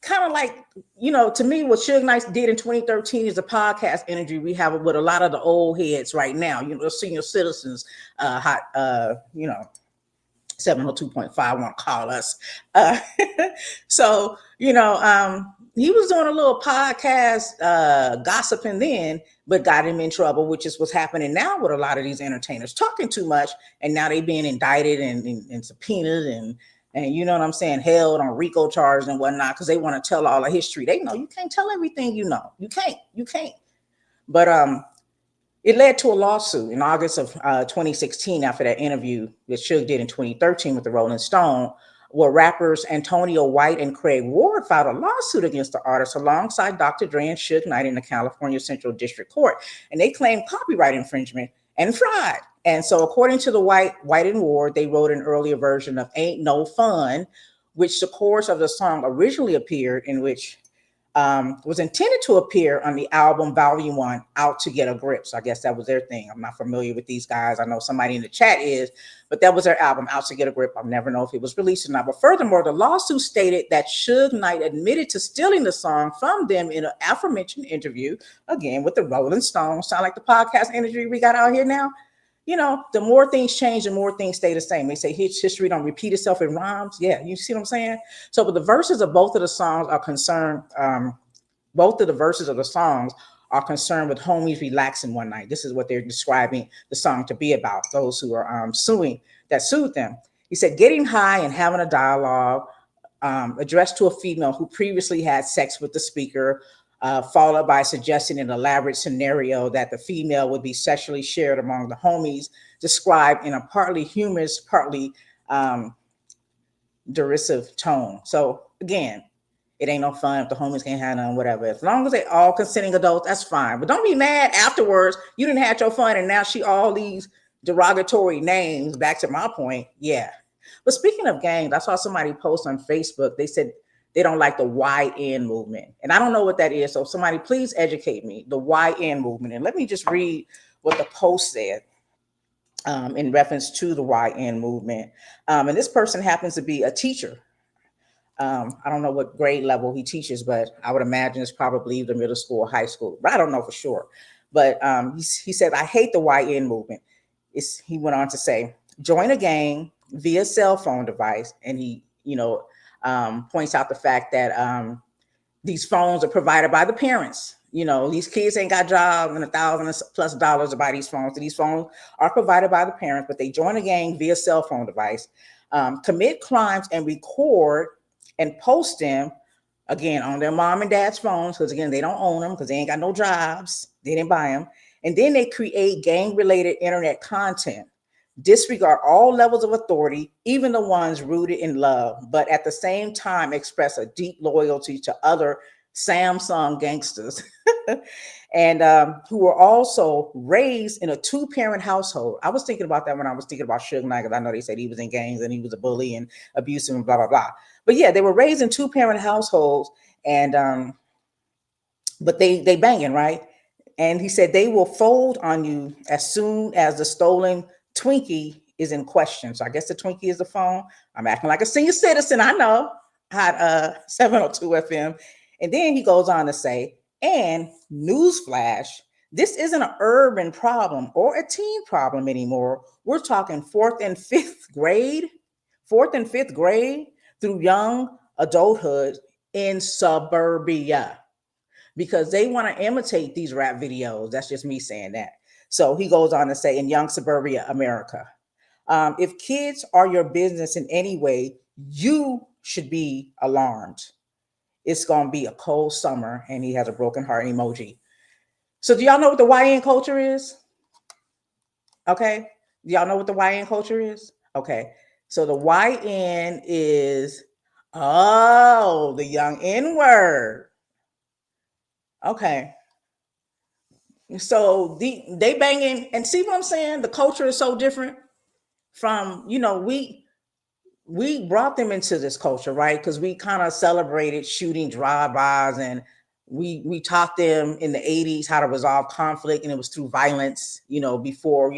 kind of like, to me, what Suge Knight did in 2013 is the podcast energy we have with a lot of the old heads right now, senior citizens, 702.5 want to call us. So, he was doing a little podcast gossiping then, but got him in trouble, which is what's happening now with a lot of these entertainers talking too much. And now they being indicted and subpoenaed and you know what I'm saying, held on RICO charges and whatnot, because they want to tell all the history. They know you can't tell everything, You can't. But it led to a lawsuit in August of 2016 after that interview that Suge did in 2013 with the Rolling Stone, where rappers Antonio White and Craig Ward filed a lawsuit against the artist alongside Dr. Dre and Suge Knight in the California Central District Court. And they claimed copyright infringement and fraud. And so according to the White and Ward, they wrote an earlier version of Ain't No Fun, which the chorus of the song originally appeared, in which was intended to appear on the album Volume 1, Out to Get a Grip. So I guess that was their thing. I'm not familiar with these guys. I know somebody in the chat is, but that was their album, Out to Get a Grip. I'll never know if it was released or not. But furthermore, the lawsuit stated that Suge Knight admitted to stealing the song from them in an aforementioned interview, again, with the Rolling Stones. Sound like the podcast interview we got out here now? You know, the more things change, the more things stay the same. They say history don't repeat itself in rhymes. Yeah, you see what I'm saying? So, but the verses of both of the songs are concerned. Both of the verses of the songs are concerned with homies relaxing one night. This is what they're describing the song to be about. Those who are sued them. He said, getting high and having a dialogue addressed to a female who previously had sex with the speaker, followed by suggesting an elaborate scenario that the female would be sexually shared among the homies, described in a partly humorous, partly derisive tone. So again, it ain't no fun if the homies can't have none, whatever. As long as they all consenting adults, that's fine. But don't be mad afterwards. You didn't have your fun, and now she all these derogatory names. Back to my point, yeah. But speaking of gangs, I saw somebody post on Facebook. They said they don't like the YN movement. And I don't know what that is. So somebody please educate me, the YN movement. And let me just read what the post said in reference to the YN movement. And this person happens to be a teacher. I don't know what grade level he teaches, but I would imagine it's probably either middle school or high school. But I don't know for sure. But he said, I hate the YN movement. He went on to say, join a gang via cell phone device. And he, points out the fact that these phones are provided by the parents. You know, these kids ain't got jobs and $1,000+ to buy these phones. So these phones are provided by the parents, but they join a gang via cell phone device, commit crimes and record and post them again on their mom and dad's phones, because again, they don't own them because they ain't got no jobs. They didn't buy them. And then they create gang-related internet content, disregard all levels of authority, even the ones rooted in love, but at the same time express a deep loyalty to other Samsung gangsters and who were also raised in a two-parent household. I was thinking about that when I was thinking about Suge Knight, because I know they said he was in gangs and he was a bully and abusive and blah, blah, blah. But yeah, they were raised in two-parent households, and but they banging, right? And he said they will fold on you as soon as the stolen Twinkie is in question. So I guess the Twinkie is the phone. I'm acting like a senior citizen. I know. Hot 702 FM. And then he goes on to say, and newsflash, this isn't an urban problem or a teen problem anymore. We're talking fourth and fifth grade through young adulthood in suburbia, because they want to imitate these rap videos. That's just me saying that. So he goes on to say, in young suburbia America, if kids are your business in any way, you should be alarmed. It's going to be a cold summer. And he has a broken heart emoji. So do y'all know what the YN culture is? Okay. Do y'all know what the YN culture is? Okay. So the YN is, the young N word. Okay. So they banging, and see what I'm saying? The culture is so different from, we brought them into this culture, right? Because we kind of celebrated shooting drive-bys, and we taught them in the 80s how to resolve conflict, and it was through violence, before,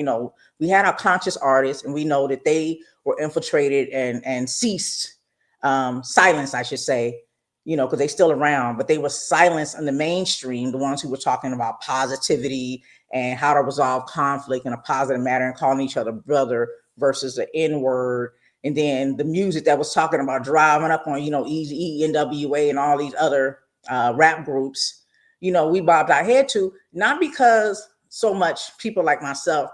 we had our conscious artists, and we know that they were infiltrated and ceased, silenced, I should say, because they still around, but they were silenced in the mainstream, the ones who were talking about positivity and how to resolve conflict in a positive manner and calling each other brother versus the N word. And then the music that was talking about driving up on, Eazy-E, NWA, and all these other rap groups, we bobbed our head to, not because so much people like myself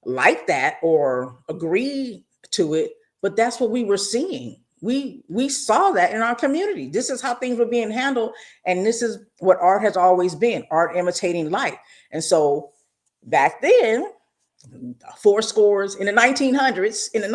like that or agree to it, but that's what we were seeing. We saw that in our community. This is how things were being handled. And this is what art has always been, art imitating life. And so back then, four scores in the 1900s, in the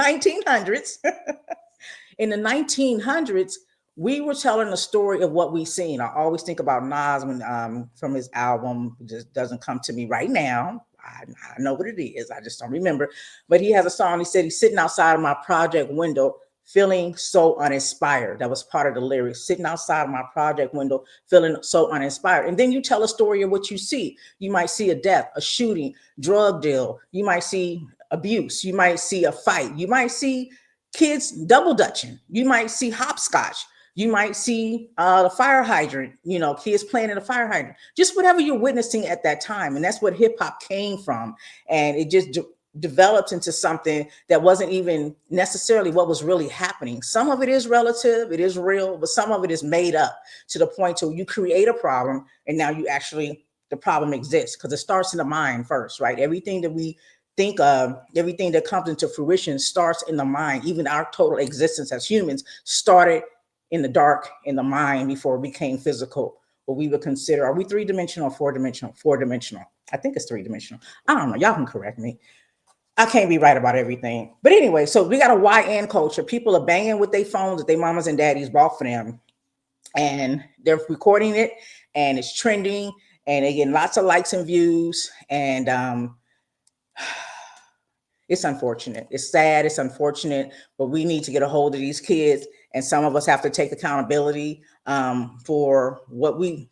1900s, we were telling the story of what we seen. I always think about Nas when, from his album, just doesn't come to me right now. I know what it is. I just don't remember. But he has a song. He said he's sitting outside of my project window, feeling so uninspired. That was part of the lyrics. Sitting outside of my project window, feeling so uninspired. And then you tell a story of what you see. You might see a death, a shooting, drug deal. You might see abuse. You might see a fight. You might see kids double dutching. You might see hopscotch. You might see the fire hydrant, kids playing in the fire hydrant, just whatever you're witnessing at that time. And that's what hip hop came from. And it just developed into something that wasn't even necessarily what was really happening. Some of it is relative, it is real, but some of it is made up to the point to you create a problem and now the problem exists because it starts in the mind first, right? Everything that we think of, everything that comes into fruition starts in the mind. Even our total existence as humans started in the dark, in the mind, before it became physical. What we would consider, are we three-dimensional or four-dimensional? Four-dimensional. I think it's three-dimensional. I don't know. Y'all can correct me. I can't be right about everything. But anyway, so we got a YN culture. People are banging with their phones that their mamas and daddies bought for them. And they're recording it and it's trending and they get lots of likes and views. And it's unfortunate. It's sad. It's unfortunate. But we need to get a hold of these kids. And some of us have to take accountability for what we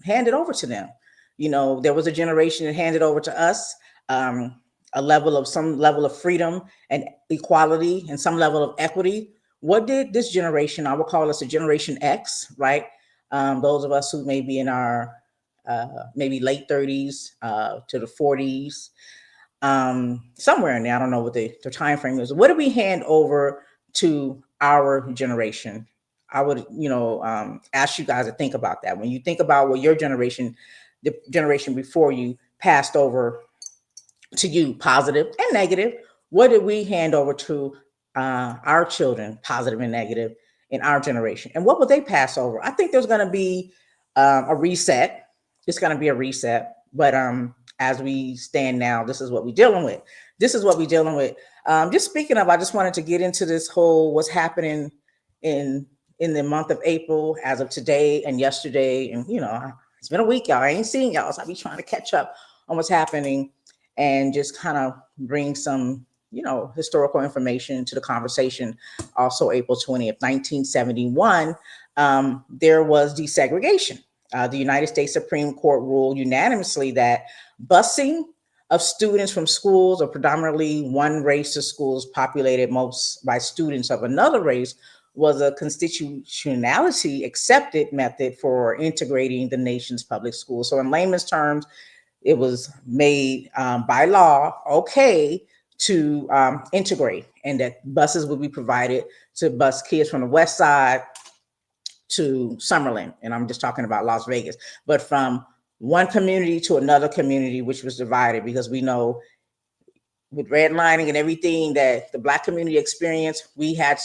handed over to them. There was a generation that handed over to us some level of freedom and equality and some level of equity. What did this generation, I would call us a Generation X, right? Those of us who may be in our maybe late 30s to the 40s, somewhere in there. I don't know what the time frame is. What do we hand over to our generation? I would, ask you guys to think about that. When you think about what your generation, the generation before you passed over to you, positive and negative, what did we hand over to our children, positive and negative, in our generation? And what would they pass over? I think there's going to be a reset. It's going to be a reset. But as we stand now, this is what we're dealing with. Just speaking of, I just wanted to get into this whole what's happening in the month of April as of today and yesterday. And, it's been a week, y'all. I ain't seen y'all. So I'll be trying to catch up on what's happening and just kind of bring some, historical information to the conversation. Also, April 20th, 1971, there was desegregation. The United States Supreme Court ruled unanimously that busing of students from schools or predominantly one race to schools populated most by students of another race was a constitutionality accepted method for integrating the nation's public schools. So in layman's terms, it was made by law okay to integrate, and that buses would be provided to bus kids from the west side to Summerlin. And I'm just talking about Las Vegas, but from one community to another community, which was divided, because we know with redlining and everything that the Black community experienced, we had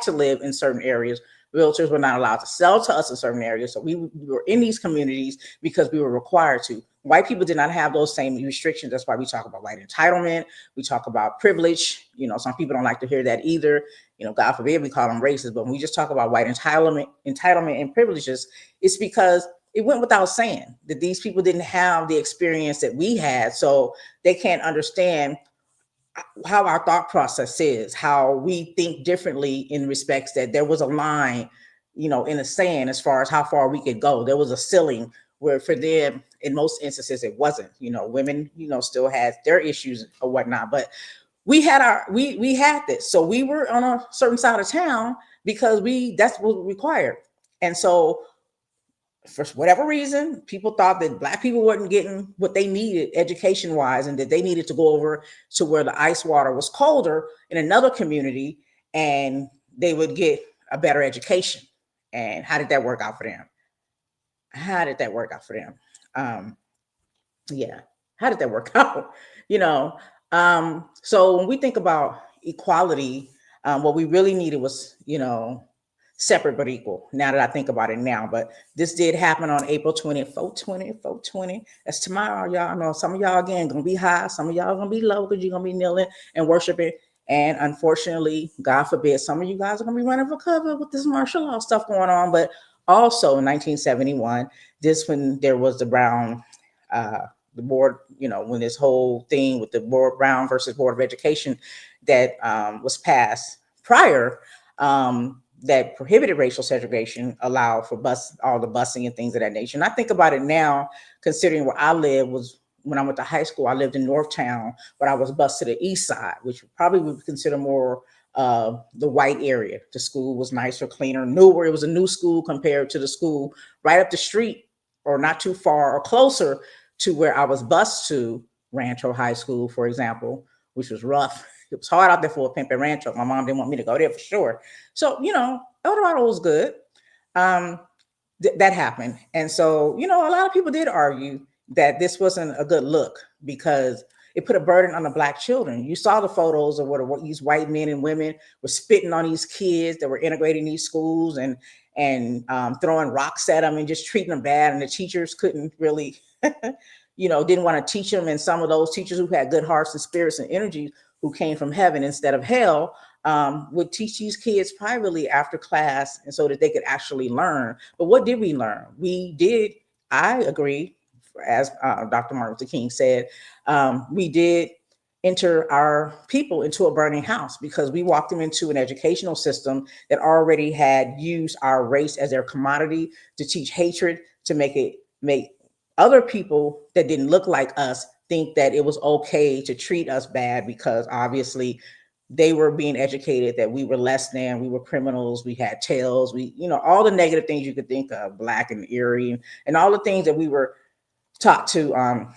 to live in certain areas. Realtors were not allowed to sell to us in certain areas. So we were in these communities because we were required to. White people did not have those same restrictions. That's why we talk about white entitlement. We talk about privilege. Some people don't like to hear that either. God forbid we call them racist, but when we just talk about white entitlement and privileges, it's because it went without saying that these people didn't have the experience that we had. So they can't understand how our thought process is, how we think differently in respects that there was a line, in the sand as far as how far we could go. There was a ceiling where for them, in most instances, it wasn't. Women, still had their issues or whatnot, but we had we had this. So we were on a certain side of town because that's what was required. And so for whatever reason, people thought that Black people weren't getting what they needed education wise, and that they needed to go over to where the ice water was colder in another community and they would get a better education. And how did that work out for them? Yeah. How did that work out? So when we think about equality, what we really needed was, separate but equal. Now that I think about it now, but this did happen on April 20th, 420. That's tomorrow, y'all. I know some of y'all again gonna be high, some of y'all gonna be low because you're gonna be kneeling and worshiping. And unfortunately, God forbid, some of you guys are gonna be running for cover with this martial law stuff going on. But also in 1971, when there was the Brown, the board, when this whole thing with the Brown versus Board of Education that was passed prior. that prohibited racial segregation allowed for all the busing and things of that nature. And I think about it now, considering where I live was when I went to high school, I lived in Northtown, but I was bused to the east side, which probably would consider more the white area. The school was nicer, cleaner, newer. It was a new school compared to the school right up the street, or not too far, or closer to where I was bused to, Rancho High School, for example, which was rough. It was hard out there for a pimp at Rancho. My mom didn't want me to go there for sure. So, Eldorado was good. Um, that happened. And so, a lot of people did argue that this wasn't a good look because it put a burden on the black children. You saw the photos of what these white men and women were spitting on these kids that were integrating these schools and throwing rocks at them and just treating them bad. And the teachers couldn't really, didn't want to teach them. And some of those teachers who had good hearts and spirits and energies who came from heaven instead of hell would teach these kids privately after class, and so that they could actually learn. But what did we learn? I agree, as Dr. Martin Luther King said, we did enter our people into a burning house because we walked them into an educational system that already had used our race as their commodity to teach hatred, to make other people that didn't look like us think that it was okay to treat us bad because obviously they were being educated that we were less than, we were criminals, we had tails, all the negative things you could think of, black and eerie, and all the things that we were taught to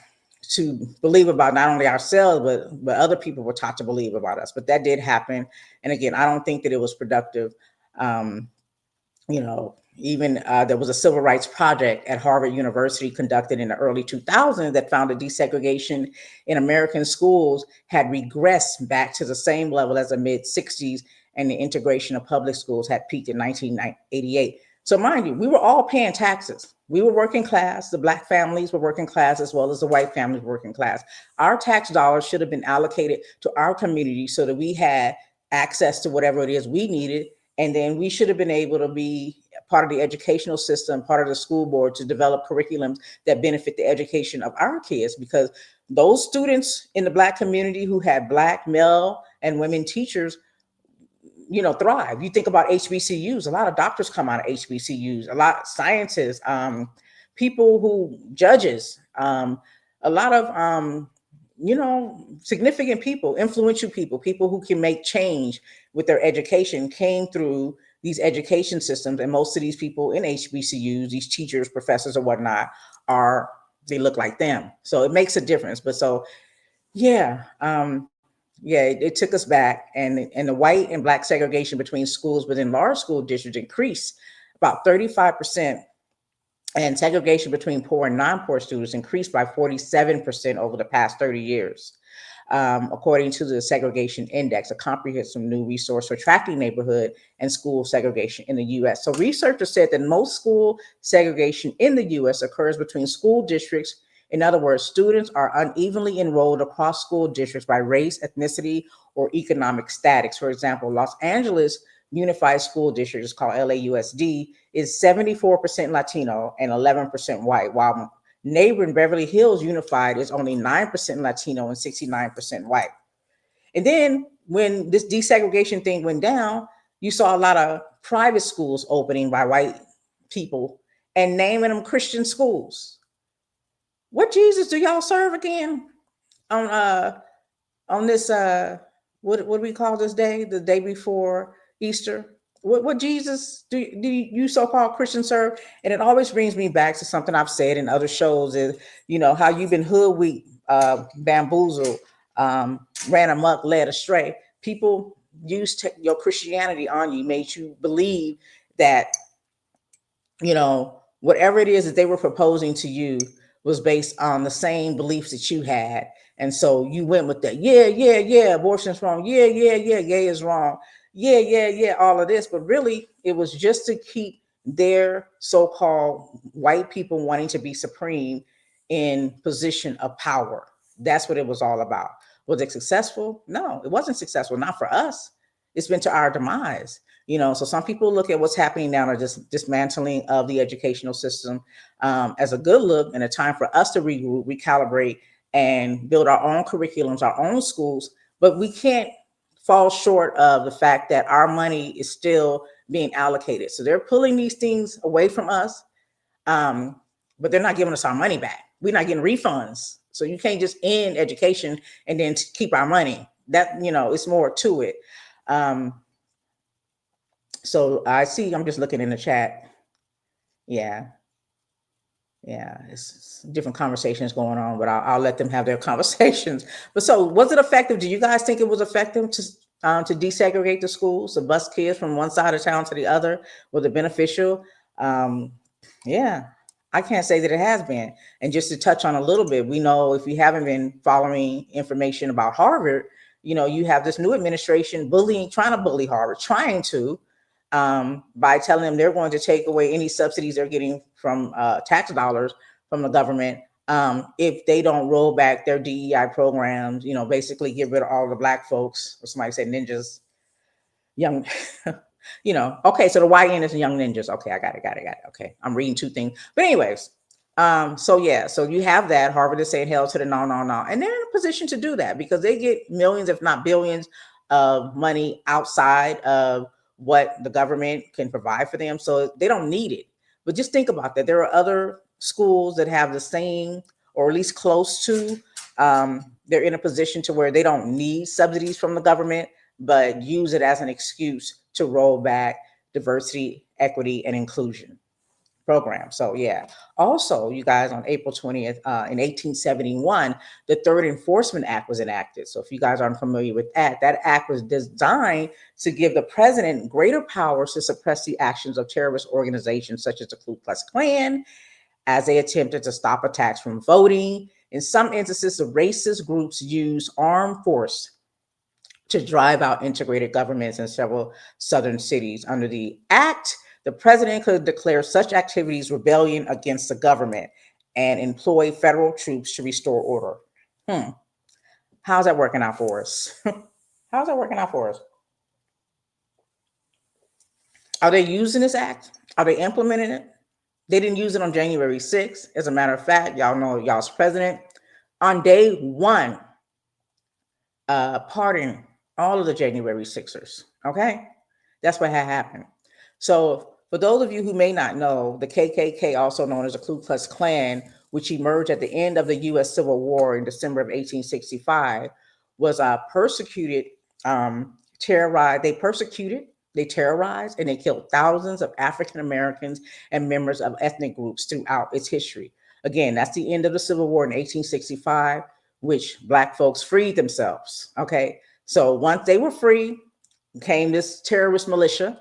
believe about not only ourselves, but other people were taught to believe about us. But that did happen. And again, I don't think that it was productive. Um, Even there was a civil rights project at Harvard University conducted in the early 2000s that found that desegregation in American schools had regressed back to the same level as the mid 60s, and the integration of public schools had peaked in 1988. So mind you, we were all paying taxes. We were working class. The black families were working class as well as the white families were working class. Our tax dollars should have been allocated to our community so that we had access to whatever it is we needed. And then we should have been able to be part of the educational system, part of the school board, to develop curriculums that benefit the education of our kids, because those students in the black community who had black male and women teachers, thrive. You think about HBCUs, a lot of doctors come out of HBCUs, a lot of scientists, people who judges, a lot of significant people, influential people who can make change with their education came through these education systems. And most of these people in HBCUs, these teachers, professors, or whatnot, they look like them. So it makes a difference. But so, yeah, it took us back, and the white and black segregation between schools within large school districts increased about 35%. And segregation between poor and non-poor students increased by 47% over the past 30 years. According to the Segregation Index, a comprehensive new resource for tracking neighborhood and school segregation in the U.S. So researchers said that most school segregation in the U.S. occurs between school districts. In other words, students are unevenly enrolled across school districts by race, ethnicity, or economic status. For example, Los Angeles Unified School District, is called LAUSD, is 74% Latino and 11% white, while neighboring Beverly Hills Unified is only 9% Latino and 69% white. And then when this desegregation thing went down, you saw a lot of private schools opening by white people and naming them Christian schools. What Jesus do y'all serve again on this what do we call this day, the day before Easter? What Jesus do you so-called Christians serve? And it always brings me back to something I've said in other shows, is how you've been hoodwinked, bamboozled, ran amok, led astray. People used your Christianity on you, made you believe that whatever it is that they were proposing to you was based on the same beliefs that you had. And so you went with that. Yeah, abortion's wrong. Yeah, gay is wrong. Yeah, all of this. But really, it was just to keep their so-called white people wanting to be supreme in position of power. That's what it was all about. Was it successful? No, it wasn't successful. Not for us. It's been to our demise. So some people look at what's happening now, or just dismantling of the educational system, as a good look and a time for us to recalibrate and build our own curriculums, our own schools. But we can't falls short of the fact that our money is still being allocated. So they're pulling these things away from us, um, but they're not giving us our money back. We're not getting refunds. So you can't just end education and then keep our money. That, it's more to it. Um, so I see, I'm just looking in the chat. Yeah. Yeah, it's different conversations going on, but I'll let them have their conversations. But so, was it effective? Do you guys think it was effective to desegregate the schools, to bus kids from one side of town to the other? Was it beneficial? Um, yeah, I can't say that it has been. And just to touch on a little bit, we know, if you haven't been following information about Harvard, you have this new administration trying to bully Harvard, trying to, by telling them they're going to take away any subsidies they're getting from tax dollars from the government, if they don't roll back their DEI programs, basically get rid of all the black folks, or somebody said ninjas, young, okay, so the YN is young ninjas. Okay, I got it. Okay, I'm reading two things. But anyways, so yeah, so you have that. Harvard is saying hell to the no, no, no. And they're in a position to do that because they get millions, if not billions, of money outside of what the government can provide for them. So they don't need it. But just think about that. There are other schools that have the same, or at least close to, they're in a position to where they don't need subsidies from the government, but use it as an excuse to roll back diversity, equity, and inclusion program. So yeah. Also, you guys, on April 20th, in 1871, the Third Enforcement Act was enacted. So if you guys aren't familiar with that act was designed to give the president greater powers to suppress the actions of terrorist organizations such as the Ku Klux Klan, as they attempted to stop attacks from voting. In some instances, the racist groups used armed force to drive out integrated governments in several southern cities. Under the act, the president could declare such activities rebellion against the government and employ federal troops to restore order. How's that working out for us? How's that working out for us? Are they using this act? Are they implementing it? They didn't use it on January 6th. As a matter of fact, y'all know y'all's president on day one pardon all of the January Sixers. Okay, that's what had happened. So, for those of you who may not know, the KKK, also known as the Ku Klux Klan, which emerged at the end of the U.S. Civil War in December of 1865, was persecuted, terrorized. They terrorized, and they killed thousands of African Americans and members of ethnic groups throughout its history. Again, that's the end of the Civil War in 1865, which Black folks freed themselves. Okay, so once they were free, came this terrorist militia,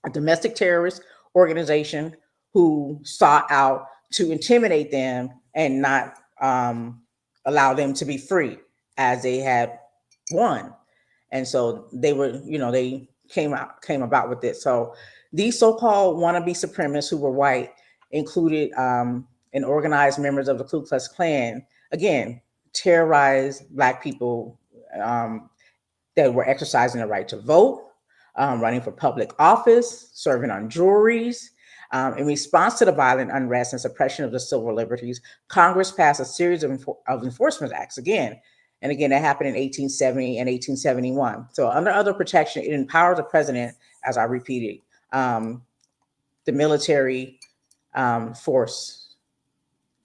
a domestic terrorist organization who sought out to intimidate them and not allow them to be free as they had won. And so they were, they came about with it. So these so-called wannabe supremacists who were white included and organized members of the Ku Klux Klan, again, terrorized Black people that were exercising the right to vote, running for public office, serving on juries. In response to the violent unrest and suppression of the civil liberties, Congress passed a series of enforcement acts again. And again, that happened in 1870 and 1871. So under other protection, it empowered the president, as I repeated, the military force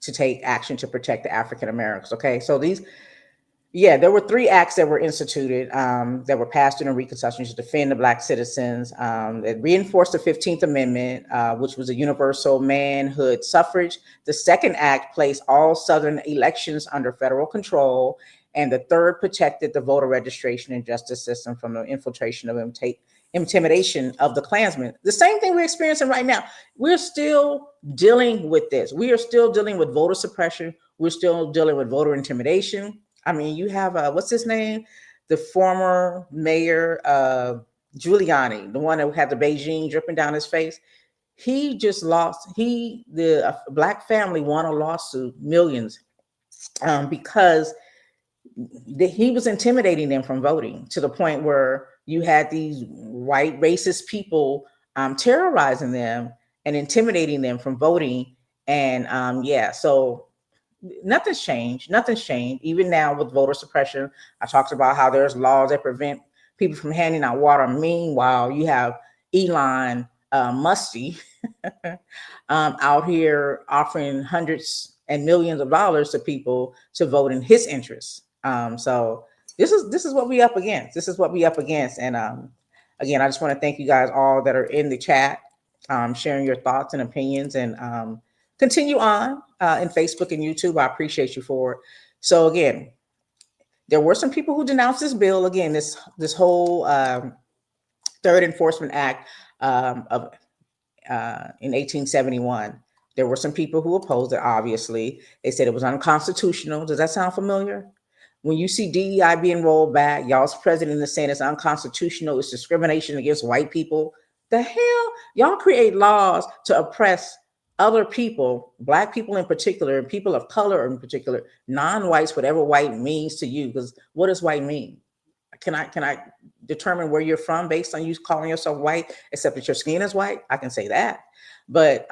to take action to protect the African Americans. Okay, so there were 3 acts that were instituted that were passed during Reconstruction to defend the Black citizens. It reinforced the 15th Amendment, which was a universal manhood suffrage. The second act placed all Southern elections under federal control. And the third protected the voter registration and justice system from the infiltration of intimidation of the Klansmen. The same thing we're experiencing right now. We're still dealing with this. We are still dealing with voter suppression. We're still dealing with voter intimidation. I mean, you have, what's his name? The former mayor, Giuliani, the one that had the Beijing dripping down his face. He just lost, the Black family won a lawsuit, millions, because he was intimidating them from voting, to the point where you had these white racist people terrorizing them and intimidating them from voting. And so nothing's changed. Even now with voter suppression, I talked about how there's laws that prevent people from handing out water. Meanwhile, you have Elon Musty out here offering hundreds and millions of dollars to people to vote in his interests. So this is what we up against. This is what we up against. And again, I just want to thank you guys all that are in the chat, sharing your thoughts and opinions, and continue on in Facebook and YouTube. I appreciate you for it. So again, there were some people who denounced this bill. Again, this whole Third Enforcement Act of in 1871. There were some people who opposed it, obviously. They said it was unconstitutional. Does that sound familiar? When you see DEI being rolled back, y'all's president is saying it's unconstitutional, it's discrimination against white people. The hell? Y'all create laws to oppress other people, black people in particular, people of color in particular, non-whites, whatever white means to you. Because what does white mean? Can I determine where you're from based on you calling yourself white, except that your skin is white? I can say that. But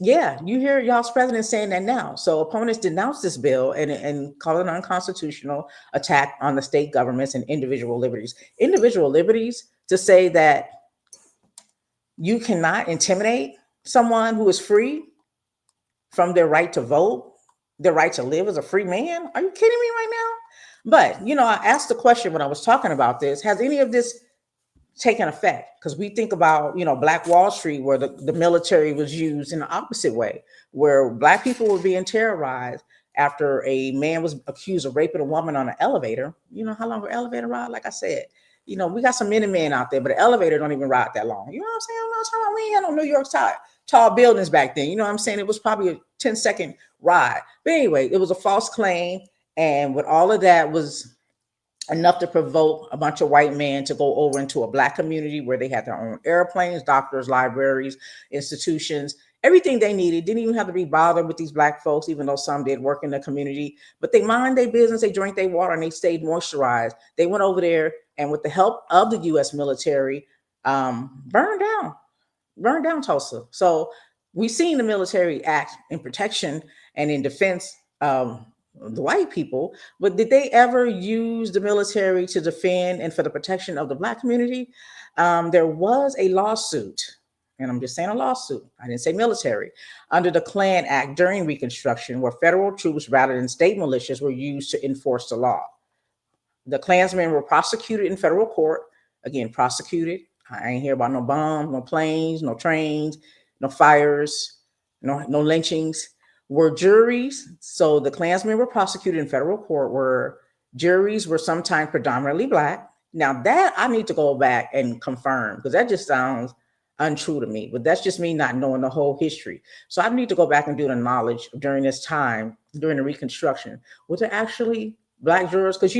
yeah, you hear y'all's president saying that now. So opponents denounce this bill and call it an unconstitutional attack on the state governments and individual liberties. Individual liberties, to say that you cannot intimidate someone who is free from their right to vote, their right to live as a free man. Are you kidding me right now? But, I asked the question when I was talking about this, has any of this taken effect? Because we think about, Black Wall Street, where the military was used in the opposite way, where Black people were being terrorized after a man was accused of raping a woman on an elevator. You know how long an elevator ride? Like I said, we got some men out there, but an elevator don't even ride that long. You know what I'm saying? I'm not talking about, we had no New York tall buildings back then. You know what I'm saying? It was probably a 10-second ride. But anyway, it was a false claim. And with all of that was enough to provoke a bunch of white men to go over into a Black community where they had their own airplanes, doctors, libraries, institutions, everything they needed. Didn't even have to be bothered with these Black folks, even though some did work in the community. But they mind their business, they drank their water, and they stayed moisturized. They went over there, and with the help of the U.S. military, burned down Tulsa. So we've seen the military act in protection and in defense of the white people, but did they ever use the military to defend and for the protection of the Black community? There was a lawsuit, and I'm just saying a lawsuit, I didn't say military, under the Klan Act during Reconstruction, where federal troops rather than state militias were used to enforce the law. The Klansmen were prosecuted in federal court, again, prosecuted. I ain't hear about no bombs, no planes, no trains, no fires, no lynchings. Were juries, so the Klansmen were prosecuted in federal court, where juries were sometimes predominantly Black. Now that I need to go back and confirm, because that just sounds untrue to me, but that's just me not knowing the whole history. So I need to go back and do the knowledge during this time, during the Reconstruction. Was there actually Black jurors? Because,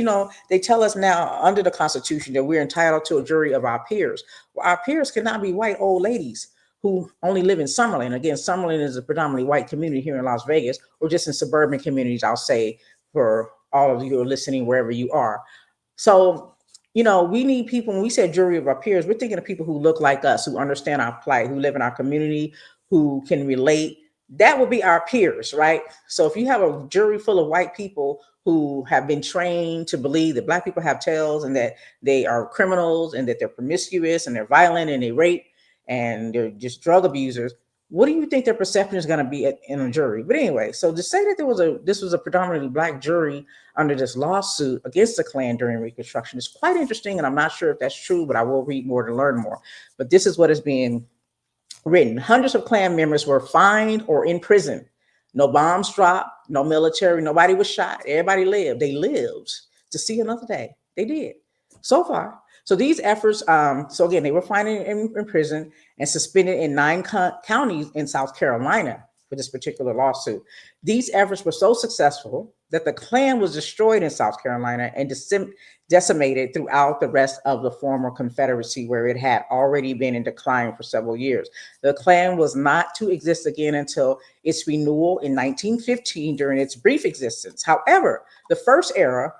they tell us now under the Constitution that we're entitled to a jury of our peers. Well, our peers cannot be white old ladies who only live in Summerlin. Again, Summerlin is a predominantly white community here in Las Vegas, or just in suburban communities, I'll say, for all of you who are listening, wherever you are. So, we need people, when we say jury of our peers, we're thinking of people who look like us, who understand our plight, who live in our community, who can relate. That would be our peers, right? So if you have a jury full of white people who have been trained to believe that Black people have tails and that they are criminals and that they're promiscuous and they're violent and they rape and they're just drug abusers, what do you think their perception is going to be in a jury? But anyway, so to say that this was a predominantly Black jury under this lawsuit against the Klan during Reconstruction is quite interesting, and I'm not sure if that's true, but I will read more to learn more. But this is what is being written. Hundreds of Klan members were fined or in prison. No bombs dropped, no military, nobody was shot. Everybody lived. They lived to see another day. They did so far. So these efforts, so again, they were fined in prison and suspended in 9 counties in South Carolina for this particular lawsuit. These efforts were so successful that the Klan was destroyed in South Carolina and decimated throughout the rest of the former Confederacy, where it had already been in decline for several years. The Klan was not to exist again until its renewal in 1915 during its brief existence. However, the first era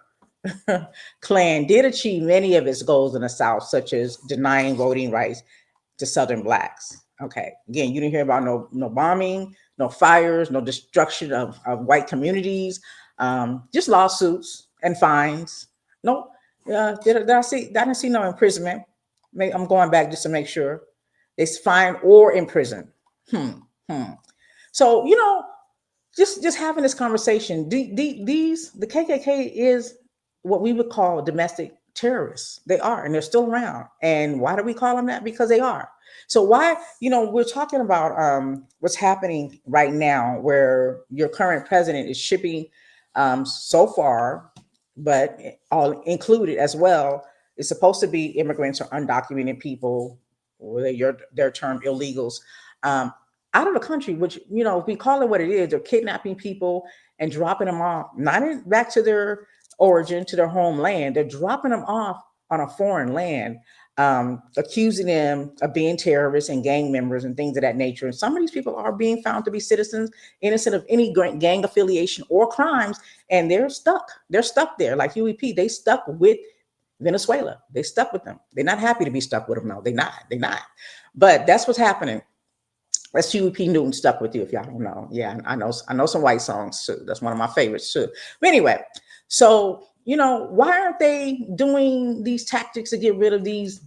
Klan did achieve many of its goals in the South, such as denying voting rights to Southern Blacks. Okay, again, you didn't hear about no bombing, no fires, no destruction of white communities, just lawsuits and fines. No, Did I see? I didn't see no imprisonment. I'm going back just to make sure. It's fine or imprisoned. Hmm. Hmm. So just having this conversation. The KKK is what we would call domestic terrorists. They are, and they're still around. And why do we call them that? Because they are. So why, we're talking about what's happening right now, where your current president is shipping so far, but all included as well, is supposed to be immigrants or undocumented people, or their term illegals. Um, Out of the country, which if we call it what it is, they're kidnapping people and dropping them off, not back to their origin, to their homeland. They're dropping them off on a foreign land, accusing them of being terrorists and gang members and things of that nature. And some of these people are being found to be citizens, innocent of any gang affiliation or crimes, and they're stuck. They're stuck there, like UEP. They stuck with Venezuela. They stuck with them. They're not happy to be stuck with them. No, they're not. They're not. But that's what's happening. That's UP Newton Stuck With You, if y'all don't know. Yeah, I know some white songs too. That's one of my favorites too. But anyway, so why aren't they doing these tactics to get rid of these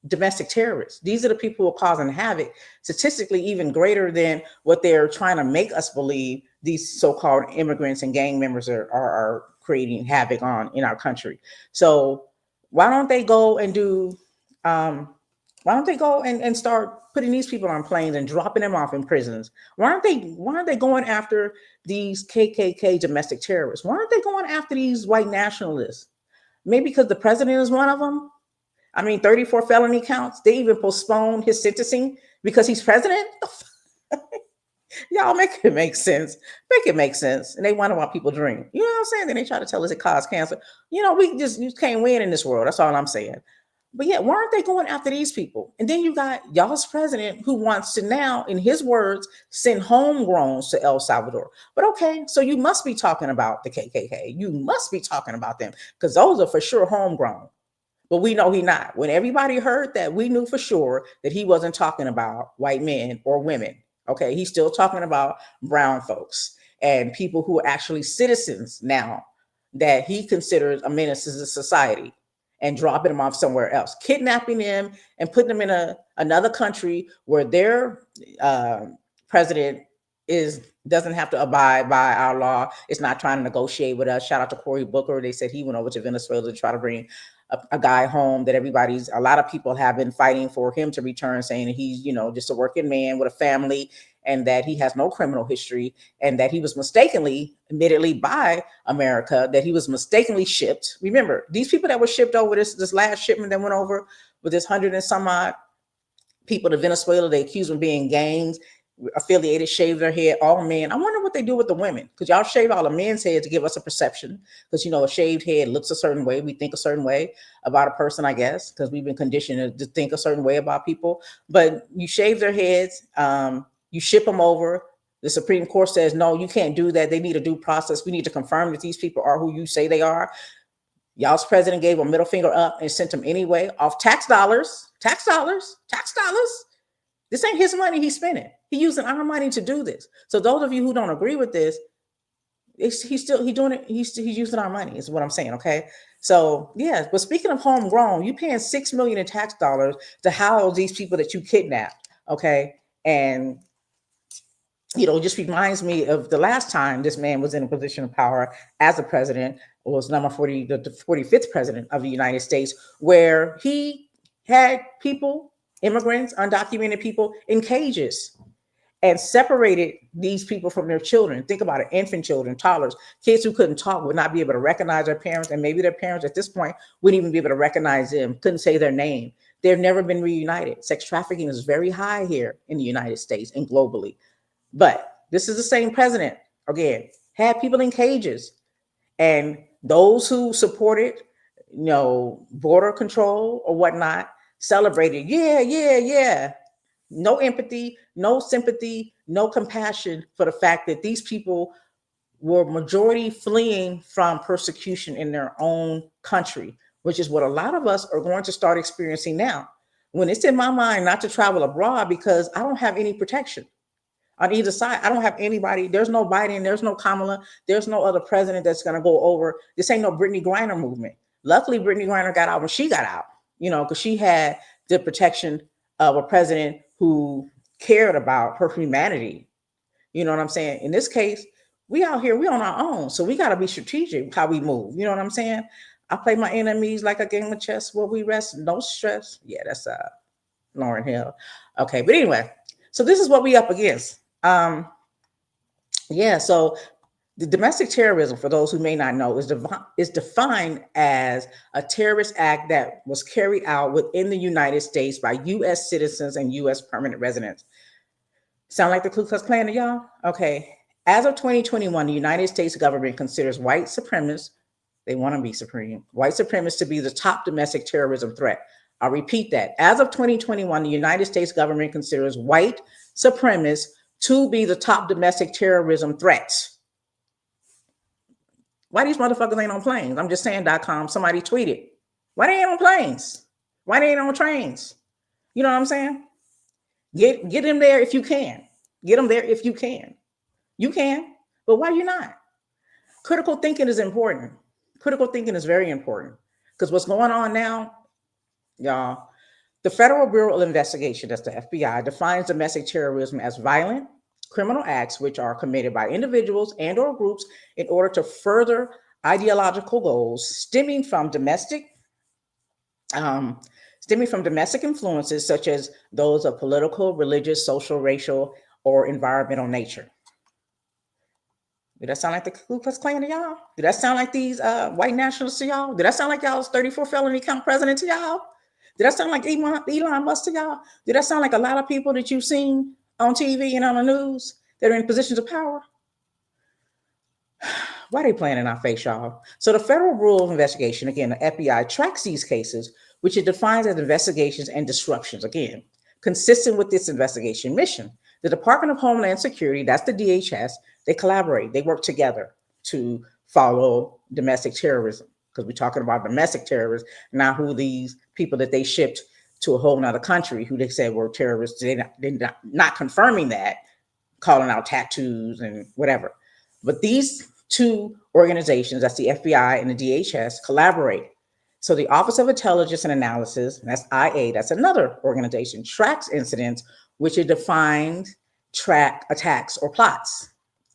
domestic terrorists? These are the people who are causing havoc, statistically even greater than what they're trying to make us believe these so-called immigrants and gang members are creating havoc on in our country. So why don't they go and do um, why don't they go and start putting these people on planes and dropping them off in prisons? Why aren't they going after these KKK domestic terrorists? Why aren't they going after these white nationalists? Maybe because the president is one of them. I mean, 34 felony counts. They even postponed his sentencing because he's president. Y'all make it make sense. Make it make sense. And they wonder why people drink. You know what I'm saying? Then they try to tell us it caused cancer. We just can't win in this world. That's all I'm saying. But yeah, why aren't they going after these people? And then you got y'all's president who wants to now, in his words, send homegrowns to El Salvador. But okay, so you must be talking about the KKK. You must be talking about them, because those are for sure homegrown. But we know he not. When everybody heard that, we knew for sure that he wasn't talking about white men or women. Okay, he's still talking about brown folks and people who are actually citizens now, that he considers a menace to society, and dropping them off somewhere else, kidnapping them and putting them in another country where their uh, president is doesn't have to abide by our law. It's not trying to negotiate with us. Shout out to Cory Booker. They said he went over to Venezuela to try to bring a guy home that a lot of people have been fighting for him to return, saying that he's, just a working man with a family, and that he has no criminal history, and that he was mistakenly, admittedly by America, that he was mistakenly shipped. Remember, these people that were shipped over, this last shipment that went over with this 100 and some odd people to Venezuela, they accused them of being gangs affiliated, shave their head, all men. I wonder what they do with the women, because y'all shave all the men's heads to give us a perception, because a shaved head looks a certain way. We think a certain way about a person, I guess, because we've been conditioned to think a certain way about people. But you shave their heads, you ship them over. The Supreme Court says, no, you can't do that. They need a due process. We need to confirm that these people are who you say they are. Y'all's president gave a middle finger up and sent them anyway off tax dollars, tax dollars, tax dollars. This ain't his money he's spending. He's using our money to do this. So those of you who don't agree with this, he's doing it. He's using our money, is what I'm saying. Okay. So yeah, but speaking of homegrown, you paying $6 million in tax dollars to house these people that you kidnapped. Okay. And just reminds me of the last time this man was in a position of power as a president, was number 40, the 45th president of the United States, where he had people, immigrants, undocumented people, in cages, and separated these people from their children. Think about it: infant children, toddlers, kids who couldn't talk, would not be able to recognize their parents, and maybe their parents at this point wouldn't even be able to recognize them, couldn't say their name. They've never been reunited. Sex trafficking is very high here in the United States and globally. But this is the same president, again, had people in cages, and those who supported, border control or whatnot, celebrated. Yeah, yeah, yeah. No empathy, no sympathy, no compassion for the fact that these people were majority fleeing from persecution in their own country, which is what a lot of us are going to start experiencing now. When it's in my mind not to travel abroad, because I don't have any protection on either side. I don't have anybody. There's no Biden. There's no Kamala. There's no other president that's going to go over. This ain't no Brittany Griner movement. Luckily, Brittany Griner got out when she got out, because she had the protection of a president who cared about her humanity. You know what I'm saying? In this case, we out here, we on our own. So we got to be strategic how we move. You know what I'm saying? I play my enemies like a game of chess where we rest, no stress. Yeah, that's Lauren Hill. Okay, but anyway, so this is what we up against. Yeah, so the domestic terrorism, for those who may not know, is defined as a terrorist act that was carried out within the United States by U.S. citizens and U.S. permanent residents. Sound like the Ku Klux Klan to y'all? Okay. As of 2021, the United States government considers white supremacists, they want to be supreme, white supremacists to be the top domestic terrorism threat. I'll repeat that. As of 2021, the United States government considers white supremacists to be the top domestic terrorism threats. Why these motherfuckers ain't on planes? I'm just saying.com. Somebody tweeted. Why they ain't on planes? Why they ain't on trains? You know what I'm saying? Get them there if you can. Get them there if you can. You can, but why you not? Critical thinking is important. Critical thinking is very important because what's going on now, y'all, the Federal Bureau of Investigation, that's the FBI, defines domestic terrorism as violent criminal acts which are committed by individuals and or groups in order to further ideological goals stemming from domestic influences such as those of political, religious, social, racial, or environmental nature. Did that sound like the Ku Klux Klan to y'all? Did that sound like these white nationalists to y'all? Did that sound like y'all's 34 felony count president to y'all? Did that sound like Elon Musk to y'all? Did that sound like a lot of people that you've seen on TV and on the news that are in positions of power? Why are they playing in our face, y'all? So the Federal Bureau of Investigation, again, the FBI, tracks these cases, which it defines as investigations and disruptions, again, consistent with this investigation mission. The Department of Homeland Security, that's the DHS, they collaborate, they work together to follow domestic terrorism, because we're talking about domestic terrorists, not who these people that they shipped to a whole nother country who they said were terrorists. They're not confirming that, calling out tattoos and whatever. But these two organizations, that's the FBI and the DHS, collaborate. So the Office of Intelligence and Analysis, that's IA, that's another organization, tracks incidents which it defines track attacks or plots.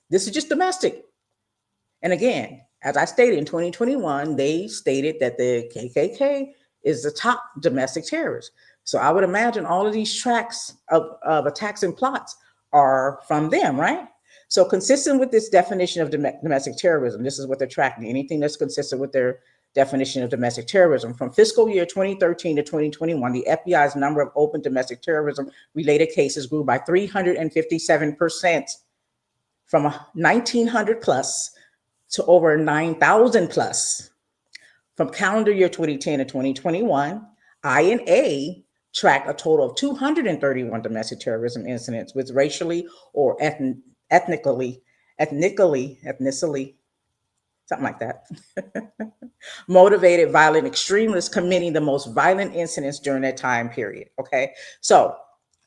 This is just domestic. And again, as I stated in 2021, they stated that the KKK is the top domestic terrorist. So I would imagine all of these tracks of attacks and plots are from them, right? So consistent with this definition of domestic terrorism, this is what they're tracking. Anything that's consistent with their definition of domestic terrorism. From fiscal year 2013 to 2021, the FBI's number of open domestic terrorism related cases grew by 357%, from 1,900 plus to over 9,000 plus. From calendar year 2010 to 2021, INA tracked a total of 231 domestic terrorism incidents with racially or ethnically, something like that, motivated violent extremists committing the most violent incidents during that time period. Okay, so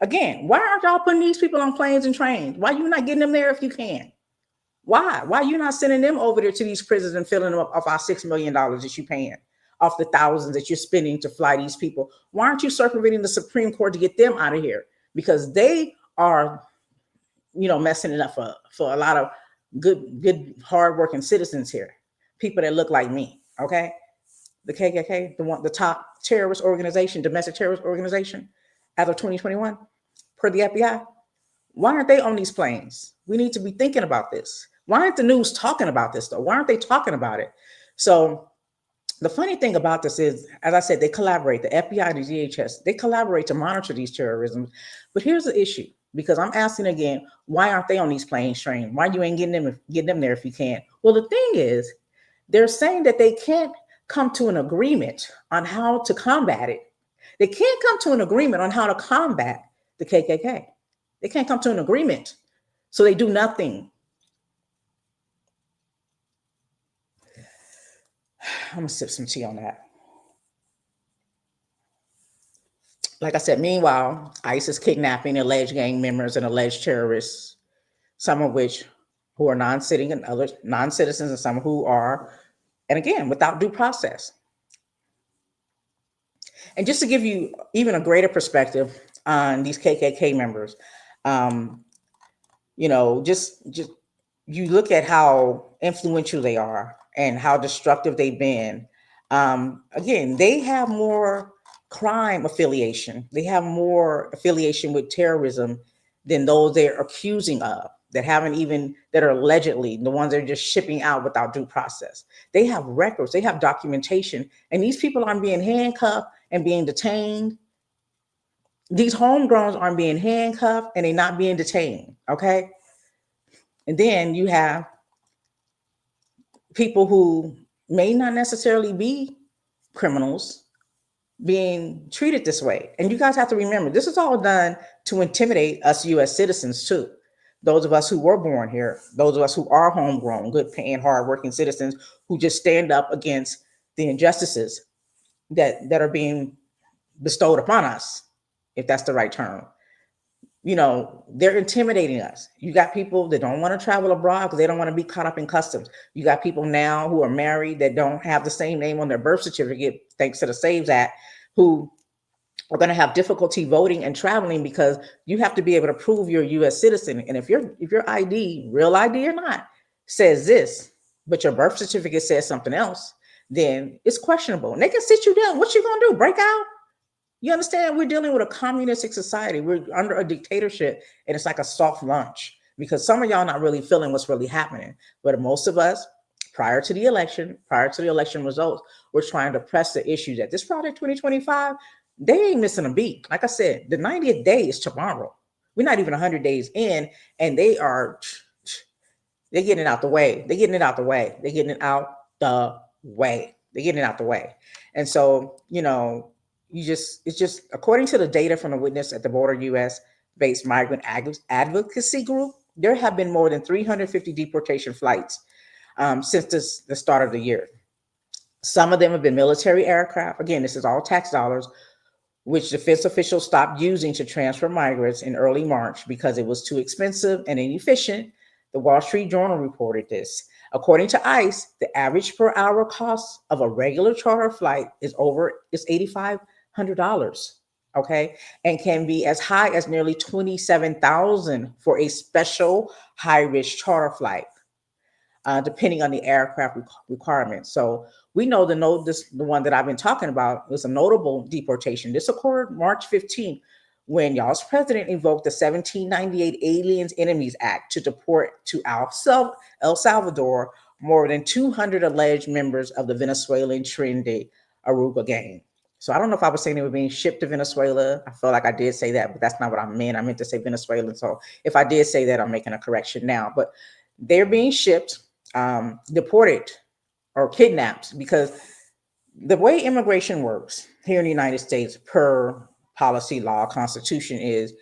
again, why aren't y'all putting these people on planes and trains? Why are you not getting them there if you can? Why are you not sending them over there to these prisons and filling them up off our $6 million that you're paying, off the thousands that you're spending to fly these people? Why aren't you circumventing the Supreme Court to get them out of here? Because they are, messing it up for a lot of good, hardworking citizens here, people that look like me. Okay, the KKK, the top terrorist organization, domestic terrorist organization, as of 2021, per the FBI. Why aren't they on these planes? We need to be thinking about this. Why aren't the news talking about this though? Why aren't they talking about it? So the funny thing about this is, as I said, they collaborate. The FBI and the DHS, they collaborate to monitor these terrorism. But here's the issue, because I'm asking again, why aren't they on these planes trained? Why you ain't getting them there if you can? Well, the thing is, they're saying that they can't come to an agreement on how to combat it. They can't come to an agreement on how to combat the KKK. They can't come to an agreement. So they do nothing. I'm going to sip some tea on that. Like I said, meanwhile, ISIS kidnapping alleged gang members and alleged terrorists, some of which who are non-citizens and others non-citizens, and some who are, and again, without due process. And just to give you even a greater perspective on these KKK members, um, just you look at how influential they are and how destructive they've been. Again, they have more crime affiliation. They have more affiliation with terrorism than those they're accusing of, that haven't even, that are allegedly the ones they're just shipping out without due process. They have records, they have documentation, and these people aren't being handcuffed and being detained. These homegrowns aren't being handcuffed and they're not being detained. Okay. And then you have people who may not necessarily be criminals being treated this way. And you guys have to remember, this is all done to intimidate us US citizens too. Those of us who were born here, those of us who are homegrown, good paying, hardworking citizens who just stand up against the injustices that are being bestowed upon us, if that's the right term. They're intimidating us. You got people that don't want to travel abroad because they don't want to be caught up in customs. You got people now who are married that don't have the same name on their birth certificate, thanks to the Saves Act, who are going to have difficulty voting and traveling because you have to be able to prove you're a U.S. citizen. And if your ID, real ID or not, says this, but your birth certificate says something else, then it's questionable. And they can sit you down. What you gonna do? Break out? You understand? We're dealing with a communistic society. We're under a dictatorship, and it's like a soft lunch because some of y'all not really feeling what's really happening. But most of us, prior to the election results, we're trying to press the issue that this project 2025, they ain't missing a beat. Like I said, the 90th day is tomorrow. We're not even 100 days in, and they're getting it out the way. They're getting it out the way. They're getting it out the way. They're getting it out the way. And so, it's just according to the data from the Witness at the Border U.S. based migrant advocacy group, there have been more than 350 deportation flights since the start of the year. Some of them have been military aircraft. Again, this is all tax dollars, which defense officials stopped using to transfer migrants in early March because it was too expensive and inefficient. The Wall Street Journal reported this. According to ICE, the average per hour cost of a regular charter flight is $8,500, okay, and can be as high as nearly $27,000 for a special high-risk charter flight, depending on the aircraft requirements. So we know the one that I've been talking about was a notable deportation. This occurred March 15th when y'all's president invoked the 1798 Aliens Enemies Act to deport to El Salvador more than 200 alleged members of the Venezuelan Trinidad Aruba gang. So I don't know if I was saying they were being shipped to Venezuela. I feel like I did say that, but that's not what I meant. I meant to say Venezuelan. So if I did say that, I'm making a correction now. But they're being shipped, deported, or kidnapped, because the way immigration works here in the United States per policy, law, constitution is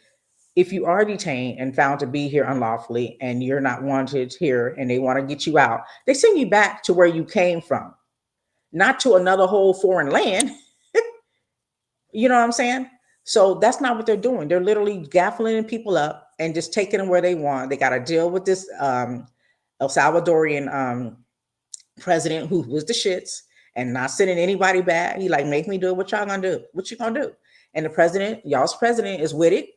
if you are detained and found to be here unlawfully and you're not wanted here and they want to get you out, they send you back to where you came from, not to another whole foreign land. You know what I'm saying? So that's not what they're doing. They're literally gaffling people up and just taking them where they want. They got to deal with this El Salvadorian president who was the shits and not sending anybody back. He like, make me do it. What y'all gonna do? What you gonna do? And the president, y'all's president, is with it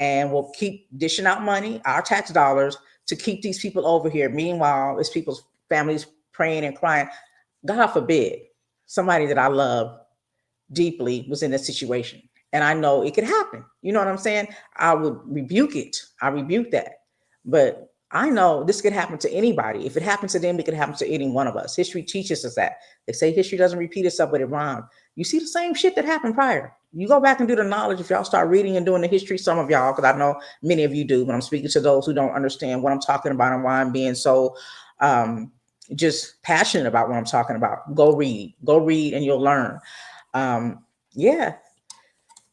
and will keep dishing out money, our tax dollars, to keep these people over here. Meanwhile, it's people's families praying and crying. God forbid somebody that I love deeply was in this situation. And I know it could happen. You know what I'm saying? I would rebuke it. I rebuke that. But I know this could happen to anybody. If it happens to them, it could happen to any one of us. History teaches us that. They say history doesn't repeat itself, but it rhymes. You see the same shit that happened prior. You go back and do the knowledge. If y'all start reading and doing the history, some of y'all, because I know many of you do, but I'm speaking to those who don't understand what I'm talking about and why I'm being so just passionate about what I'm talking about. Go read, and you'll learn. Yeah.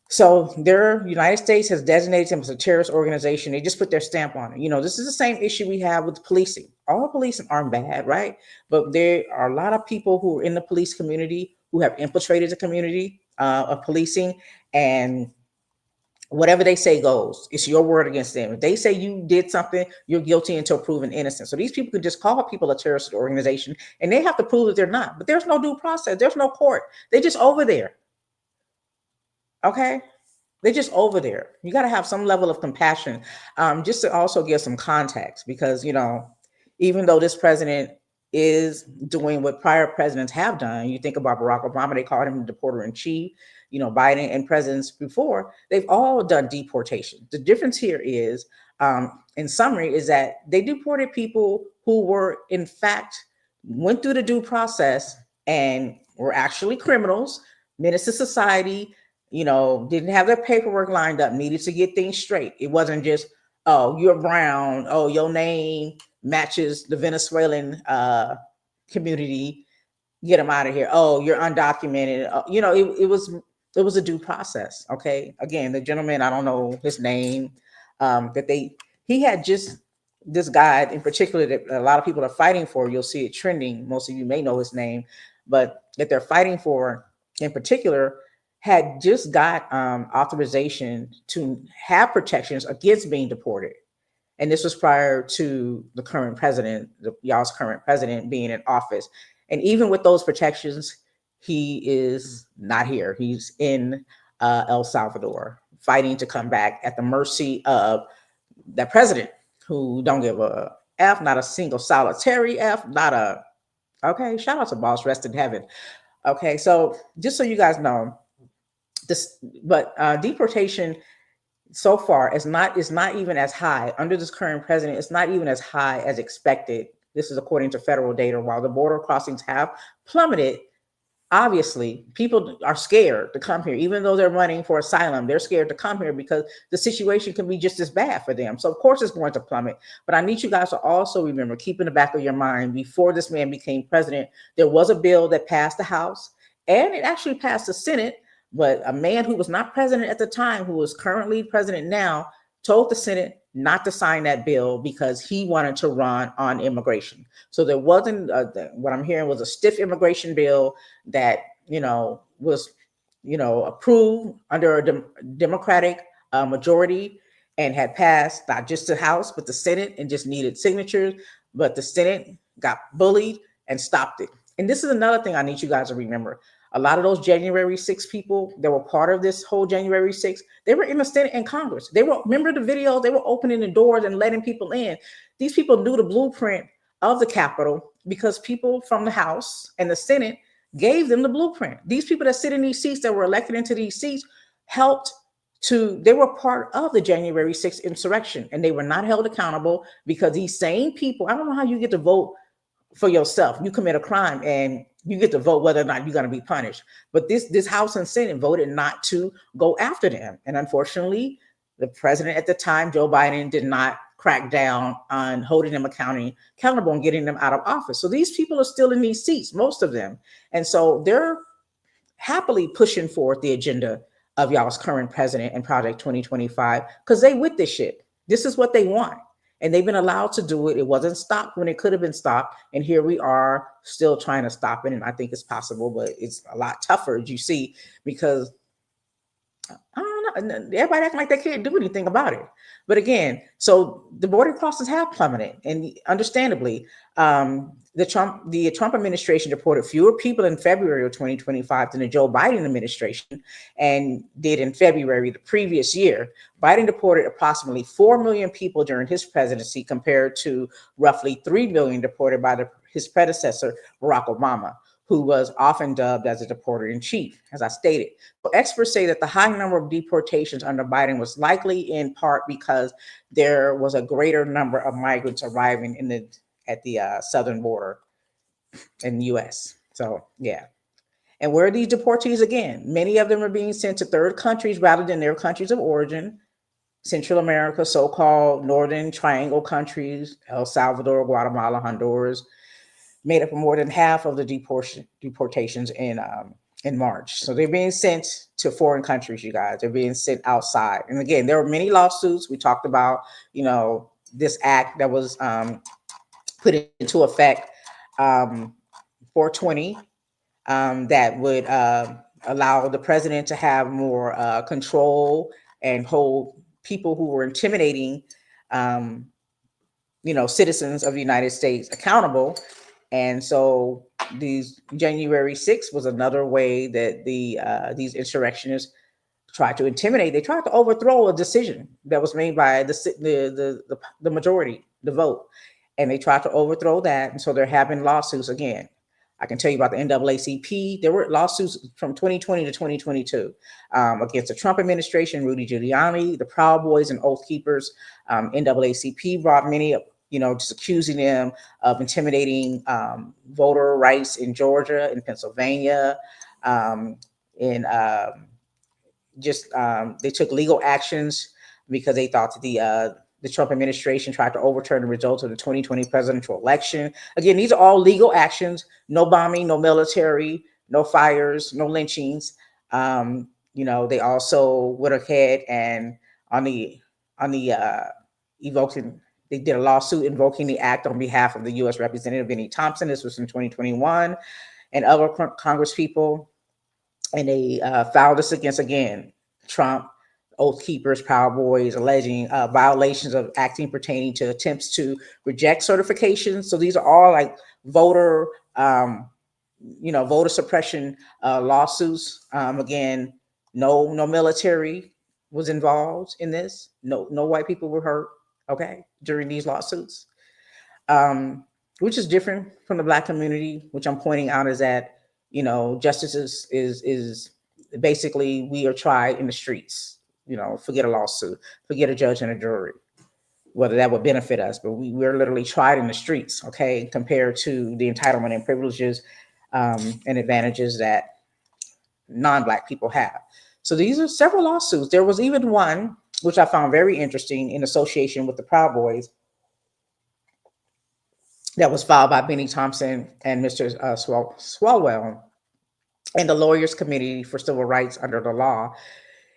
So their United States has designated them as a terrorist organization. They just put their stamp on it. This is the same issue we have with policing. All policing aren't bad, right? But there are a lot of people who are in the police community who have infiltrated the community of policing, and whatever they say goes. It's your word against them. If they say you did something, you're guilty until proven innocent. So these people could just call people a terrorist organization and they have to prove that they're not. But there's no due process. There's no court. They're just over there. Okay, they're just over there. You got to have some level of compassion, just to also give some context, because even though this president is doing what prior presidents have done, you think about Barack Obama, they called him the deporter in chief. Biden and presidents before, they've all done deportation. The difference here is, in summary, is that they deported people who were, in fact, went through the due process and were actually criminals, menace to society, didn't have their paperwork lined up, needed to get things straight. It wasn't just, oh, you're brown, oh, your name matches the Venezuelan community, get them out of here. Oh, you're undocumented. It was a due process. Okay. Again, the gentleman, I don't know his name, that he had just this guy in particular that a lot of people are fighting for. You'll see it trending. Most of you may know his name, but that they're fighting for in particular had just got authorization to have protections against being deported. And this was prior to the current president, y'all's current president, being in office. And even with those protections, he is not here. He's in El Salvador, fighting to come back at the mercy of that president who don't give a F, not a single solitary F, not a, okay, shout out to boss, rest in heaven. Okay, so just so you guys know, this, but deportation so far is not even as high under this current president. It's not even as high as expected. This is according to federal data. While the border crossings have plummeted, obviously people are scared to come here, even though they're running for asylum. They're scared to come here because the situation can be just as bad for them. So of course it's going to plummet. But I need you guys to also remember, keep in the back of your mind, before this man became president, there was a bill that passed the House and it actually passed the Senate. But a man who was not president at the time, who is currently president now, told the Senate not to sign that bill because he wanted to run on immigration. So there wasn't, what I'm hearing was a stiff immigration bill that, was, approved under a Democratic majority and had passed not just the House, but the Senate, and just needed signatures. But the Senate got bullied and stopped it. And this is another thing I need you guys to remember. A lot of those January 6 people that were part of this whole January 6, they were in the Senate and Congress. They were, remember the video, they were opening the doors and letting people in. These people knew the blueprint of the Capitol because people from the House and the Senate gave them the blueprint. These people that sit in these seats, that were elected into these seats, they were part of the January 6th insurrection, and they were not held accountable because these same people, I don't know how you get to vote for yourself. You commit a crime and you get to vote whether or not you're going to be punished. But this House and Senate voted not to go after them. And unfortunately, the president at the time, Joe Biden, did not crack down on holding them accountable and getting them out of office. So these people are still in these seats, most of them. And so they're happily pushing forward the agenda of y'all's current president and Project 2025 because they with this shit. This is what they want. And they've been allowed to do it. It wasn't stopped when it could have been stopped. And here we are still trying to stop it. And I think it's possible, but it's a lot tougher, as you see, because I don't know, everybody acting like they can't do anything about it. But again, so the border crossings have plummeted, and understandably, the Trump administration deported fewer people in February of 2025 than the Joe Biden administration and did in February the previous year. Biden deported approximately 4 million people during his presidency, compared to roughly 3 million deported by his predecessor, Barack Obama, who was often dubbed as a deporter in chief, as I stated. So experts say that the high number of deportations under Biden was likely in part because there was a greater number of migrants arriving at the southern border in the U.S. So, yeah. And where are these deportees again? Many of them are being sent to third countries rather than their countries of origin. Central America, so-called Northern Triangle countries, El Salvador, Guatemala, Honduras, made up of more than half of the deportations in March. So they're being sent to foreign countries, you guys. They're being sent outside. And again, there were many lawsuits. We talked about, this act that was put into effect, 420, that would allow the president to have more control and hold people who were intimidating, citizens of the United States accountable. And so these January 6th was another way that these insurrectionists tried to intimidate. They tried to overthrow a decision that was made by the majority, the vote, and they tried to overthrow that. And so they're having lawsuits again. I can tell you about the NAACP. There were lawsuits from 2020 to 2022 against the Trump administration, Rudy Giuliani, the Proud Boys, and Oath Keepers. NAACP brought many up, just accusing them of intimidating voter rights in Georgia, in Pennsylvania, um, in they took legal actions because they thought that the Trump administration tried to overturn the results of the 2020 presidential election. Again, these are all legal actions. No bombing, no military, no fires, no lynchings. They also went ahead and on the evoking. They did a lawsuit invoking the act on behalf of the U.S. Representative Vinnie Thompson. This was in 2021, and other Congress people, and they filed this against, again, Trump, Oath Keepers, Proud Boys, alleging violations of acting pertaining to attempts to reject certifications. So these are all like voter, voter suppression lawsuits. Again, no military was involved in this. No white people were hurt. Okay, during these lawsuits, which is different from the Black community. Which I'm pointing out is that justice is basically, we are tried in the streets. Forget a lawsuit, forget a judge and a jury, whether that would benefit us, but we're literally tried in the streets. Okay, compared to the entitlement and privileges and advantages that non-Black people have. So these are several lawsuits. There was even one which I found very interesting in association with the Proud Boys that was filed by Benny Thompson and Mr. Swalwell and the Lawyers Committee for Civil Rights under the law.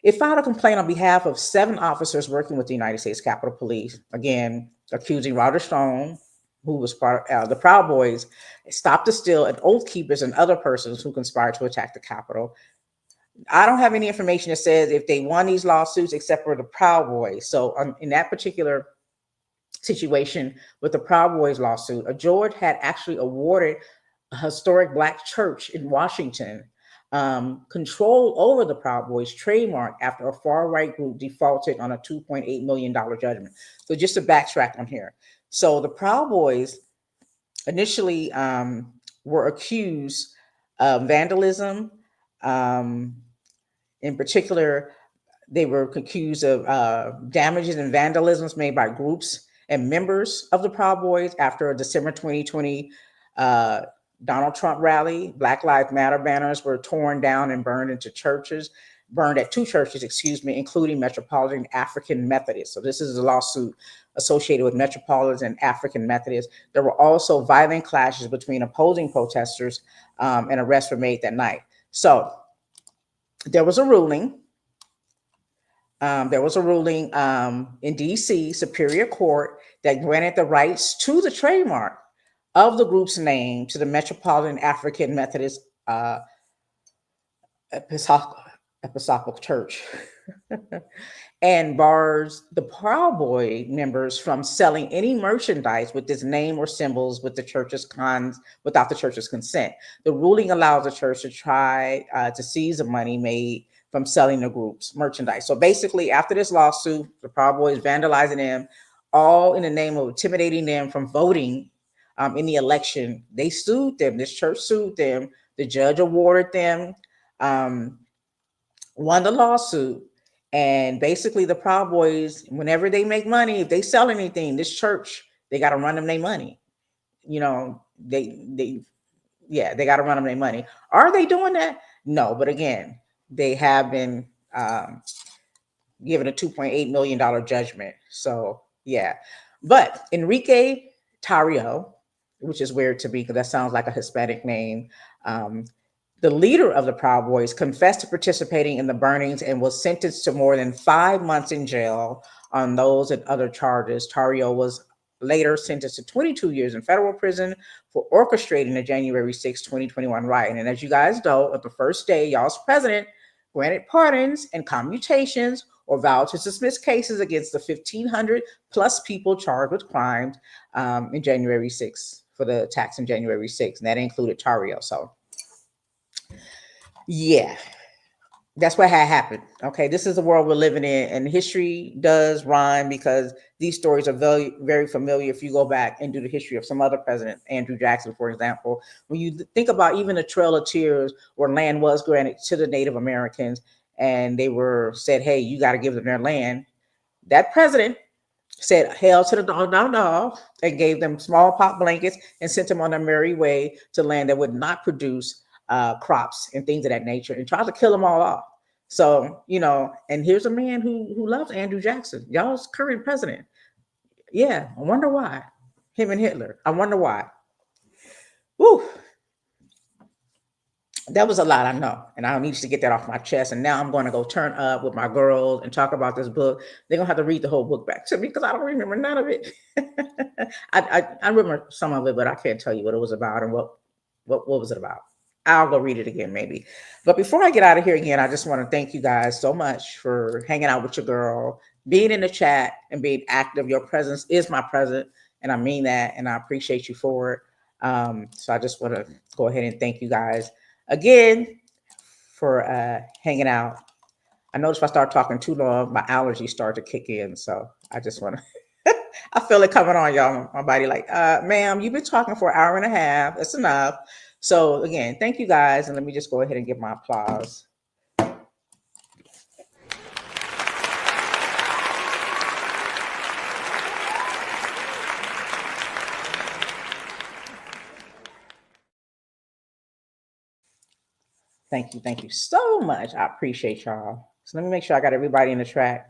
It filed a complaint on behalf of 7 officers working with the United States Capitol Police, again, accusing Roger Stone, who was part of the Proud Boys, Stop the Steal, and Oath Keepers and other persons who conspired to attack the Capitol. I don't have any information that says if they won these lawsuits except for the Proud Boys. So in that particular situation with the Proud Boys lawsuit, a judge had actually awarded a historic Black church in Washington control over the Proud Boys trademark after a far-right group defaulted on a $2.8 million judgment. So just to backtrack on here. So the Proud Boys initially were accused of vandalism. In particular, they were accused of damages and vandalisms made by groups and members of the Proud Boys after a December 2020 Donald Trump rally. Black Lives Matter banners were torn down and burned at 2 churches, including Metropolitan African Methodist. So this is a lawsuit associated with Metropolitan African Methodist. There were also violent clashes between opposing protesters, and arrests were made that night. So there was a ruling. In D.C. Superior Court that granted the rights to the trademark of the group's name to the Metropolitan African Methodist Episcopal Church and bars the Proud Boy members from selling any merchandise with this name or symbols without the church's consent. The ruling allows the church to try to seize the money made from selling the group's merchandise. So basically, after this lawsuit, the Proud Boys vandalizing them, all in the name of intimidating them from voting in the election. They sued them. This church sued them. The judge awarded them, won the lawsuit. And basically, the Proud Boys, whenever they make money, if they sell anything, this church, they got to run them their money. They got to run them their money. Are they doing that? No, but again, they have been given a $2.8 million judgment. So yeah, but Enrique Tarrio, which is weird to me because that sounds like a Hispanic name. The leader of the Proud Boys confessed to participating in the burnings and was sentenced to more than 5 months in jail on those and other charges. Tarrio was later sentenced to 22 years in federal prison for orchestrating the January 6, 2021 riot. And as you guys know, at the first day, y'all's president granted pardons and commutations or vowed to dismiss cases against the 1,500 plus people charged with crimes in January 6 for the attacks in January 6, and that included Tarrio. So yeah, That's what had happened. Okay, this is the world we're living in, and history does rhyme because these stories are very, very familiar. If you go back and do the history of some other president, Andrew Jackson, for example, when you think about even the Trail of Tears, where land was granted to the Native Americans, and they were said, "Hey, you got to give them their land." That president said hail to the dog, dog, dog, and gave them small pop blankets and sent them on their merry way to land that would not produce crops and things of that nature, and tried to kill them all off. So, and here's a man who loves Andrew Jackson, y'all's current president. Yeah, I wonder why. Him and Hitler. I wonder why. Woo, that was a lot, I know, and I needed to get that off my chest. And now I'm going to go turn up with my girls and talk about this book. They're gonna have to read the whole book back to me because I don't remember none of it. I remember some of it, but I can't tell you what it was about and what was it about. I'll go read it again maybe. But before I get out of here again, I just want to thank you guys so much for hanging out with your girl, being in the chat, and being active. Your presence is my present, and I mean that, and I appreciate you for it. So I just want to go ahead and thank you guys again for hanging out. I noticed if I start talking too long, my allergies start to kick in. So I just want to, I feel it coming on, y'all. My body like, ma'am, you've been talking for an hour and a half. That's enough. So again, thank you guys. And let me just go ahead and give my applause. Thank you so much. I appreciate y'all. So let me make sure I got everybody in the track.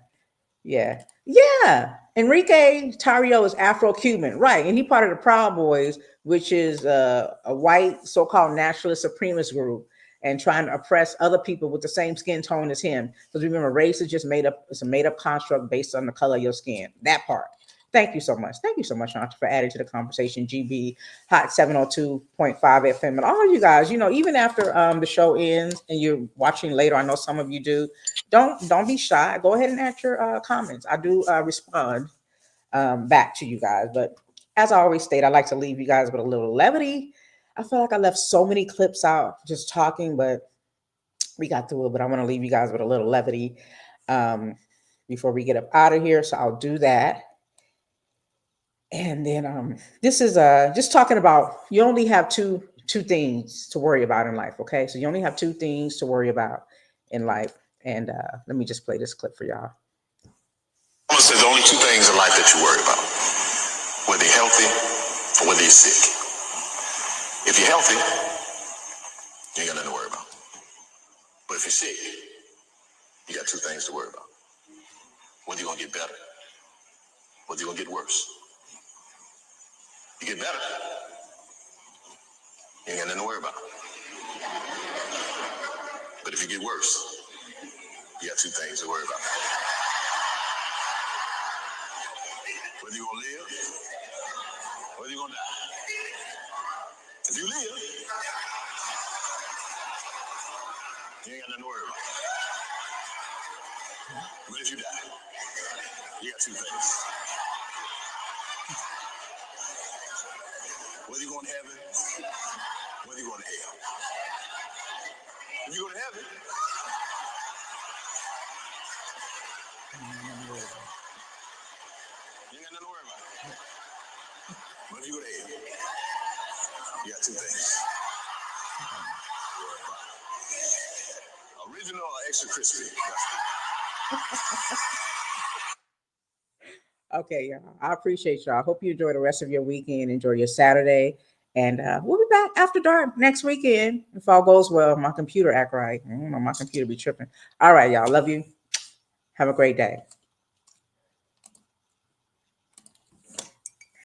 Yeah. Yeah. Enrique Tarrio is Afro-Cuban. Right. And he part of the Proud Boys, which is a white so-called nationalist supremacist group and trying to oppress other people with the same skin tone as him. Because remember, race is just made up, it's a made-up construct based on the color of your skin. That part. Thank you so much. Thank you so much, Auntie, for adding to the conversation. GB Hot 702.5 FM. And all of you guys, even after the show ends and you're watching later, I know some of you do, don't be shy. Go ahead and add your comments. I do respond back to you guys. But as I always state, I like to leave you guys with a little levity. I feel like I left so many clips out just talking, but we got through it. But I want to leave you guys with a little levity before we get up out of here. So I'll do that. And then this is just talking about you only have two things to worry about in life. Okay, so you only have two things to worry about in life. And let me just play this clip for y'all. I'm gonna say the only two things in life that you worry about: whether you're healthy or whether you're sick. If you're healthy, you ain't got nothing to worry about. But if you're sick, you got two things to worry about: whether you're gonna get better, whether you're gonna get worse. You get better, you ain't got nothing to worry about. But if you get worse, you got two things to worry about: whether you're gonna live, whether you're gonna die. If you live, you ain't got nothing to worry about. But if you die, you got two things: whether you're going to heaven, whether you're going to hell. If you go to heaven, you ain't got nothing to worry about. But if you go to hell, you got two things: original or extra crispy. Okay, y'all. I appreciate y'all. I hope you enjoy the rest of your weekend. Enjoy your Saturday. And we'll be back after dark next weekend. If all goes well, my computer act right. I don't know, my computer be tripping. All right, y'all. Love you. Have a great day.